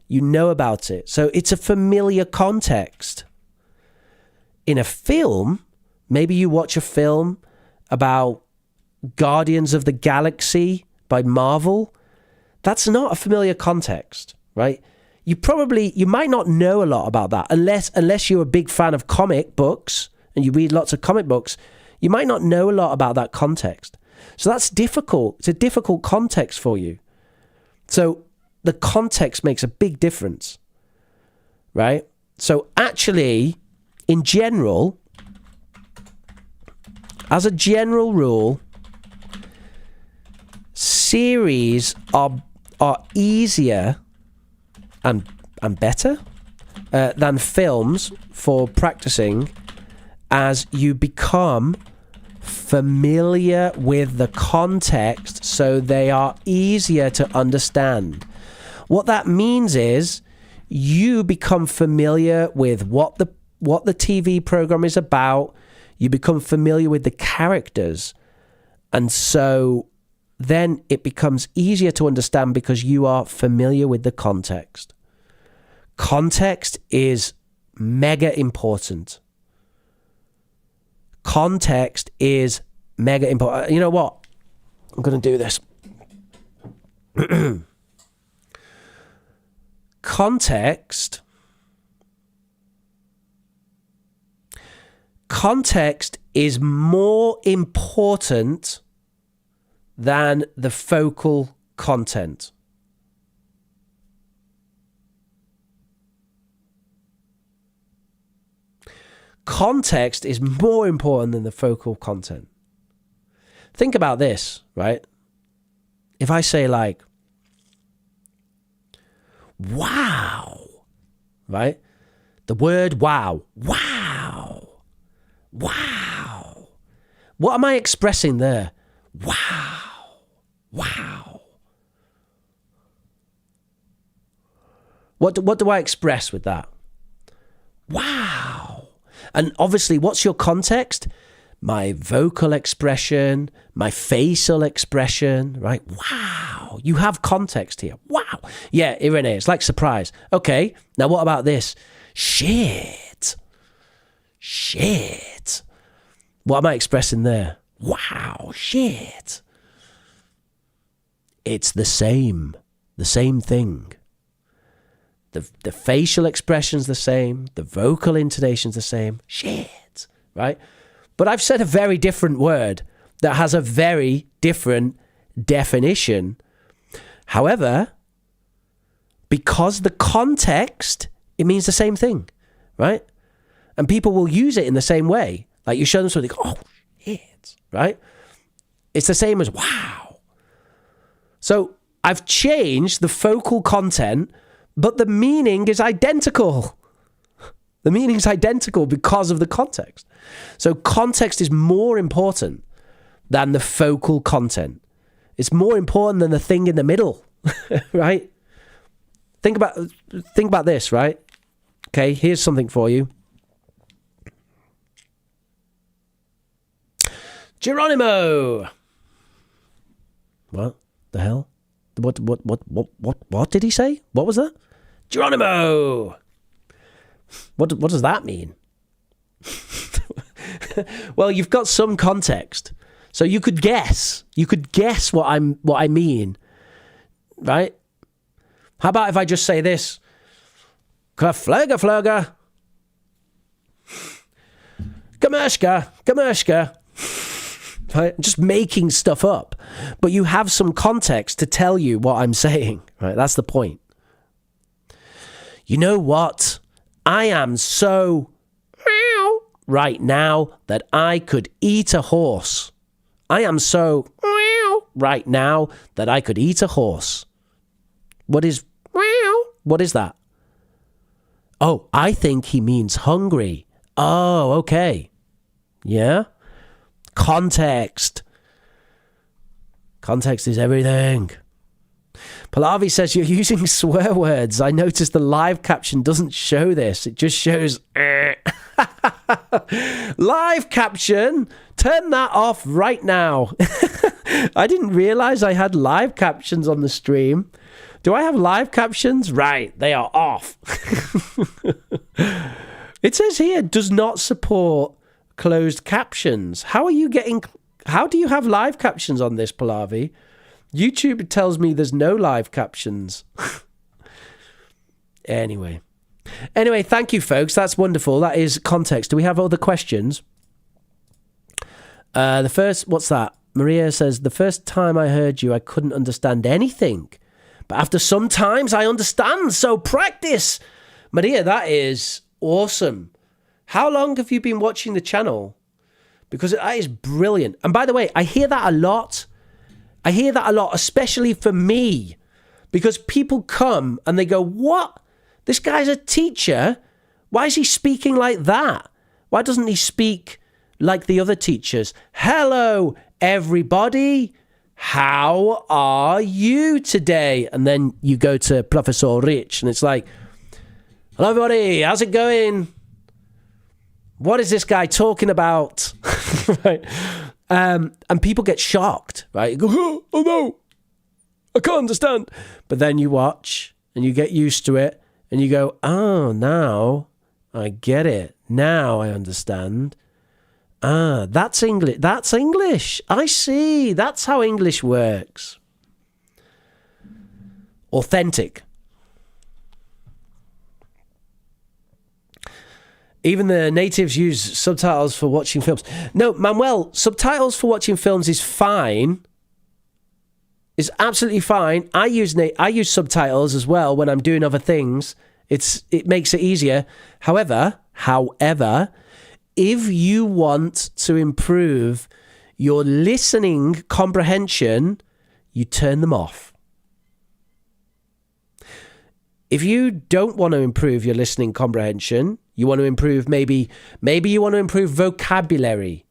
You know about it. So, it's a familiar context. In a film, maybe you watch a film about Guardians of the Galaxy by Marvel. That's not a familiar context, right? You might not know a lot about that unless you're a big fan of comic books and you read lots of comic books. You might not know a lot about that context. So that's difficult. It's a difficult context for you. So the context makes a big difference, right? So actually, in general, as a general rule, series are easier and better than films for practicing as you become familiar with the context, so they are easier to understand. What that means is you become familiar with what the TV program is about. You become familiar with the characters, and so then it becomes easier to understand because you are familiar with the context. Context is mega important. Context is mega important. You know what? I'm going to do this. Context is more important than the focal content. Context is more important than the focal content. Think about this, right? If I say like, wow, right? The word wow, wow, wow. What am I expressing there? Wow. Wow. What do I express with that? Wow. And obviously, what's your context? My vocal expression, my facial expression, right? Wow. You have context here. Wow. Yeah, Irene, it's like surprise. Okay, now what about this? Shit. What am I expressing there? Wow, shit. It's the same thing. The facial expression's the same, the vocal intonation's the same. Shit, right? But I've said a very different word that has a very different definition. However, because the context It means the same thing, right? And people will use it in the same way. Like you show them something, oh, shit, right? It's the same as wow. So I've changed the focal content, but the meaning is identical. The meaning is identical because of the context. So context is more important than the focal content. It's more important than the thing in the middle, right? Think about this, right? Okay, here's something for you. Geronimo. What the hell? What did he say? What was that? Geronimo. What does that mean? Well, you've got some context, so you could guess. You could guess what I mean, right? How about if I just say this? Flöger. Gemershka. Right? Just making stuff up. But you have some context to tell you what I'm saying, right? That's the point. You know what? I am so right now that I could eat a horse. I am so right now that I could eat a horse. What is that? Oh, I think he means hungry. Oh, okay. Yeah? Context. Context is everything. Pallavi says you're using swear words. I noticed the live caption doesn't show this. It just shows live caption. Turn that off right now. I didn't realize I had live captions on the stream. Do I have live captions? Right, they are off. It says here, does not support closed captions. How do you have live captions on this, Pallavi? YouTube tells me there's no live captions. Anyway, thank you, folks. That's wonderful. That is context. Do we have other questions? What's that? Maria says, the first time I heard you, I couldn't understand anything. But after some times, I understand. So practice. Maria, that is awesome. How long have you been watching the channel? Because that is brilliant. And by the way, I hear that a lot. Especially for me. Because people come and they go, what? This guy's a teacher? Why is he speaking like that? Why doesn't he speak like the other teachers? Hello, everybody. How are you today? And then you go to ProfRich and it's like, hello, everybody. How's it going? What is this guy talking about? Right? And people get shocked, right? You go, oh no, I can't understand. But then you watch and you get used to it and you go, oh, now I get it. Now I understand. Ah, that's English. That's English. I see. That's how English works. Authentic. Even the natives use subtitles for watching films. No, Manuel, subtitles for watching films is fine. It's absolutely fine. I use subtitles as well when I'm doing other things. It makes it easier. However, if you want to improve your listening comprehension, you turn them off. If you don't want to improve your listening comprehension, you want to improve maybe you want to improve vocabulary,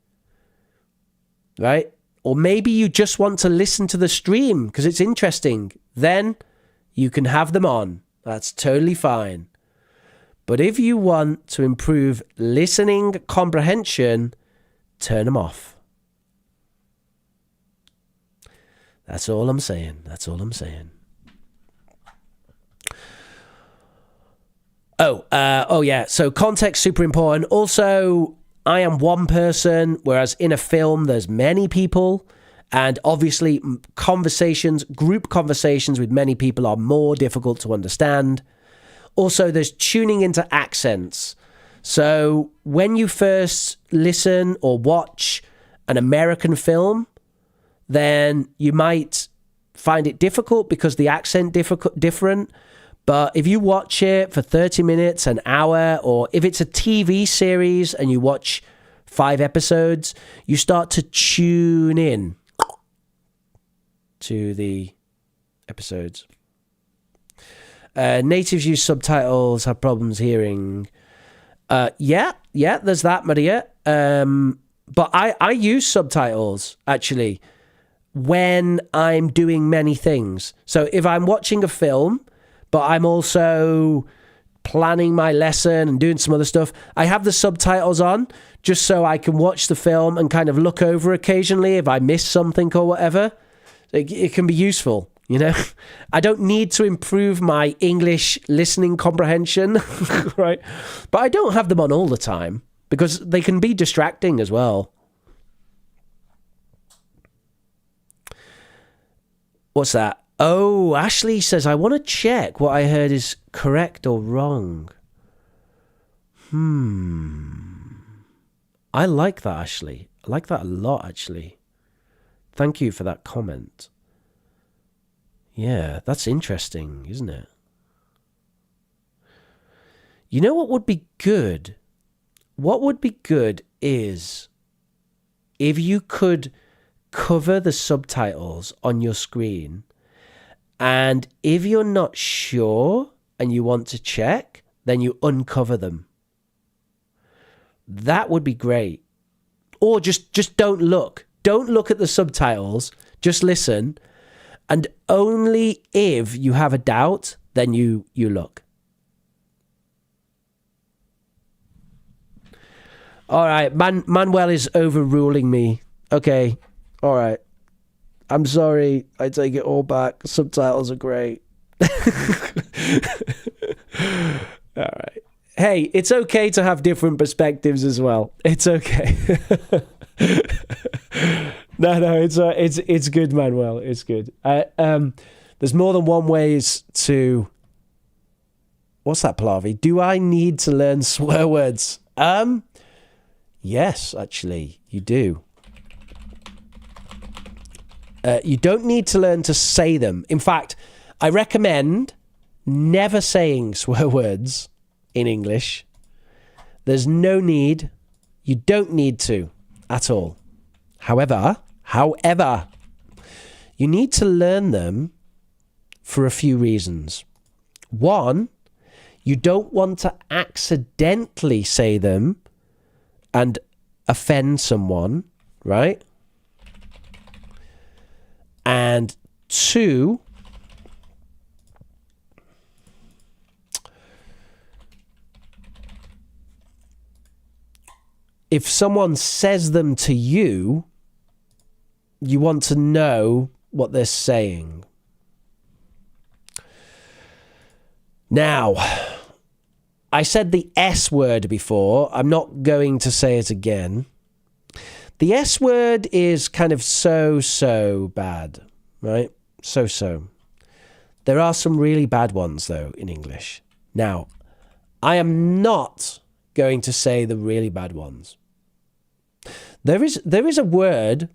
right? Or maybe you just want to listen to the stream because it's interesting. Then you can have them on. That's totally fine. But if you want to improve listening comprehension, turn them off. That's all I'm saying. Oh yeah. So context, super important. Also, I am one person, whereas in a film, there's many people. And obviously, group conversations with many people are more difficult to understand. Also, there's tuning into accents. So when you first listen or watch an American film, then you might find it difficult because the accent different. But if you watch it for 30 minutes, an hour, or if it's a TV series and you watch 5 episodes, you start to tune in to the episodes. Natives use subtitles, have problems hearing. Yeah, there's that, Maria. But I use subtitles, actually, when I'm doing many things. So if I'm watching a film, but I'm also planning my lesson and doing some other stuff, I have the subtitles on just so I can watch the film and kind of look over occasionally if I miss something or whatever. It can be useful, you know. I don't need to improve my English listening comprehension, right? But I don't have them on all the time because they can be distracting as well. What's that? Oh, Ashley says, I want to check what I heard is correct or wrong. I like that, Ashley. I like that a lot, actually. Thank you for that comment. Yeah, that's interesting, isn't it? You know what would be good? What would be good is if you could cover the subtitles on your screen, and if you're not sure and you want to check, then you uncover them. That would be great. Or just don't look. Don't look at the subtitles. Just listen. And only if you have a doubt, then you look. All right. Manuel is overruling me. Okay. All right. I'm sorry. I take it all back. Subtitles are great. All right. Hey, it's okay to have different perspectives as well. It's okay. No, it's good, Manuel. It's good. There's more than one ways to. What's that, Pallavi? Do I need to learn swear words? Yes, actually, you do. You don't need to learn to say them. In fact, I recommend never saying swear words in English. There's no need. You don't need to at all. However, you need to learn them for a few reasons. One, you don't want to accidentally say them and offend someone, right? And two, if someone says them to you, you want to know what they're saying. Now, I said the S word before. I'm not going to say it again. The S word is kind of so bad, right? So. There are some really bad ones, though, in English. Now, I am not going to say the really bad ones. There is a word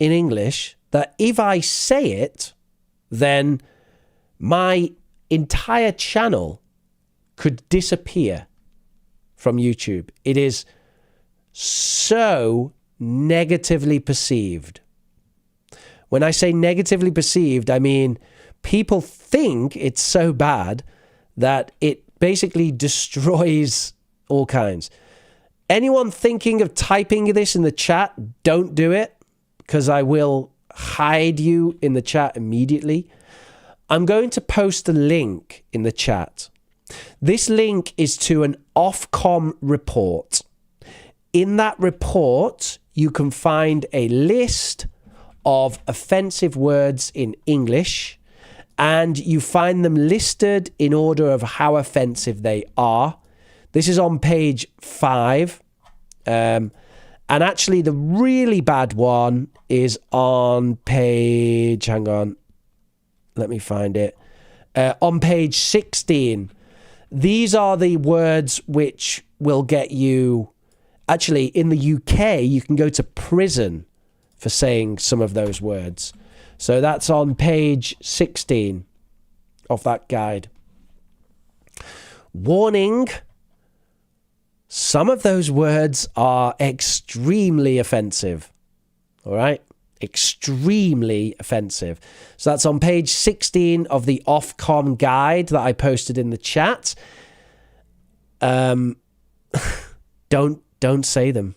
in English that if I say it, then my entire channel could disappear from YouTube. It is so negatively perceived. When I say negatively perceived, I mean people think it's so bad that it basically destroys all kinds. Anyone thinking of typing this in the chat, don't do it, because I will hide you in the chat immediately. I'm going to post a link in the chat. This link is to an Ofcom report. In that report, you can find a list of offensive words in English, and you find them listed in order of how offensive they are. This is on page 5. And actually, the really bad one is on page... Hang on. Let me find it. On page 16. These are the words which will get you... Actually, in the UK, you can go to prison for saying some of those words. So that's on page 16 of that guide. Warning, some of those words are extremely offensive. All right? Extremely offensive. So that's on page 16 of the Ofcom guide that I posted in the chat. Don't say them.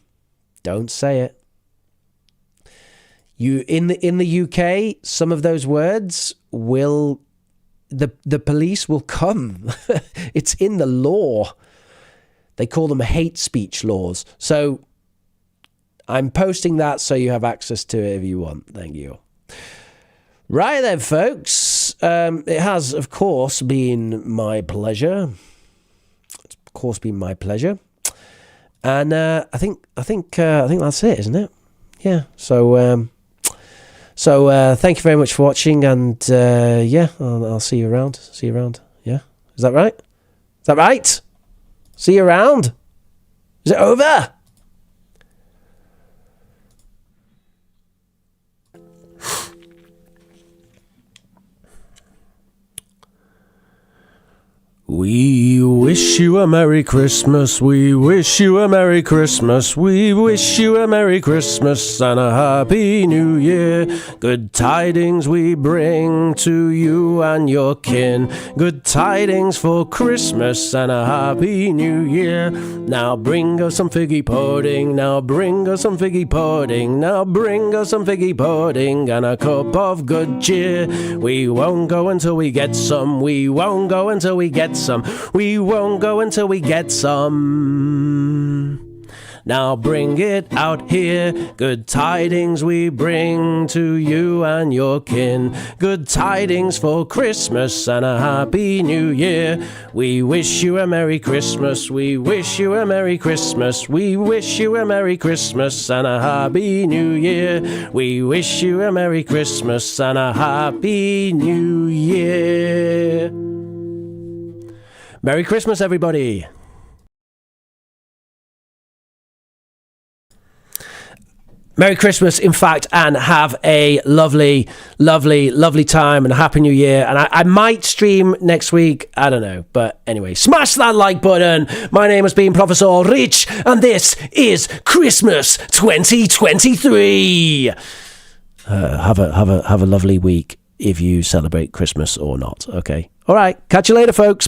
Don't say it. You in the UK, some of those words will the police will come. It's in the law. They call them hate speech laws. So I'm posting that so you have access to it if you want. Thank you. Right then, folks. It has, of course, been my pleasure. It's, of course, been my pleasure. And I think that's it, isn't it? Yeah. So thank you very much for watching, and yeah, I'll see you around. See you around. Yeah. Is that right? Is that right? See you around. Is it over? We wish you a Merry Christmas, we wish you a Merry Christmas, we wish you a Merry Christmas and a Happy New Year. Good tidings we bring to you and your kin, good tidings for Christmas and a Happy New Year. Now bring us some figgy pudding, now bring us some figgy pudding, now bring us some figgy pudding and a cup of good cheer. We won't go until we get some, we won't go until we get some, we won't go until we get some. Now bring it out here, good tidings we bring to you and your kin, good tidings for Christmas and a Happy New Year. We wish you a Merry Christmas, we wish you a Merry Christmas, we wish you a Merry Christmas and a Happy New Year. We wish you a Merry Christmas and a Happy New Year. Merry Christmas, everybody. Merry Christmas, in fact, and have a lovely, lovely, lovely time and a Happy New Year. And I might stream next week. I don't know. But anyway, smash that like button. My name has been ProfRich, and this is Christmas 2023. Have a lovely week if you celebrate Christmas or not. Okay. All right. Catch you later, folks.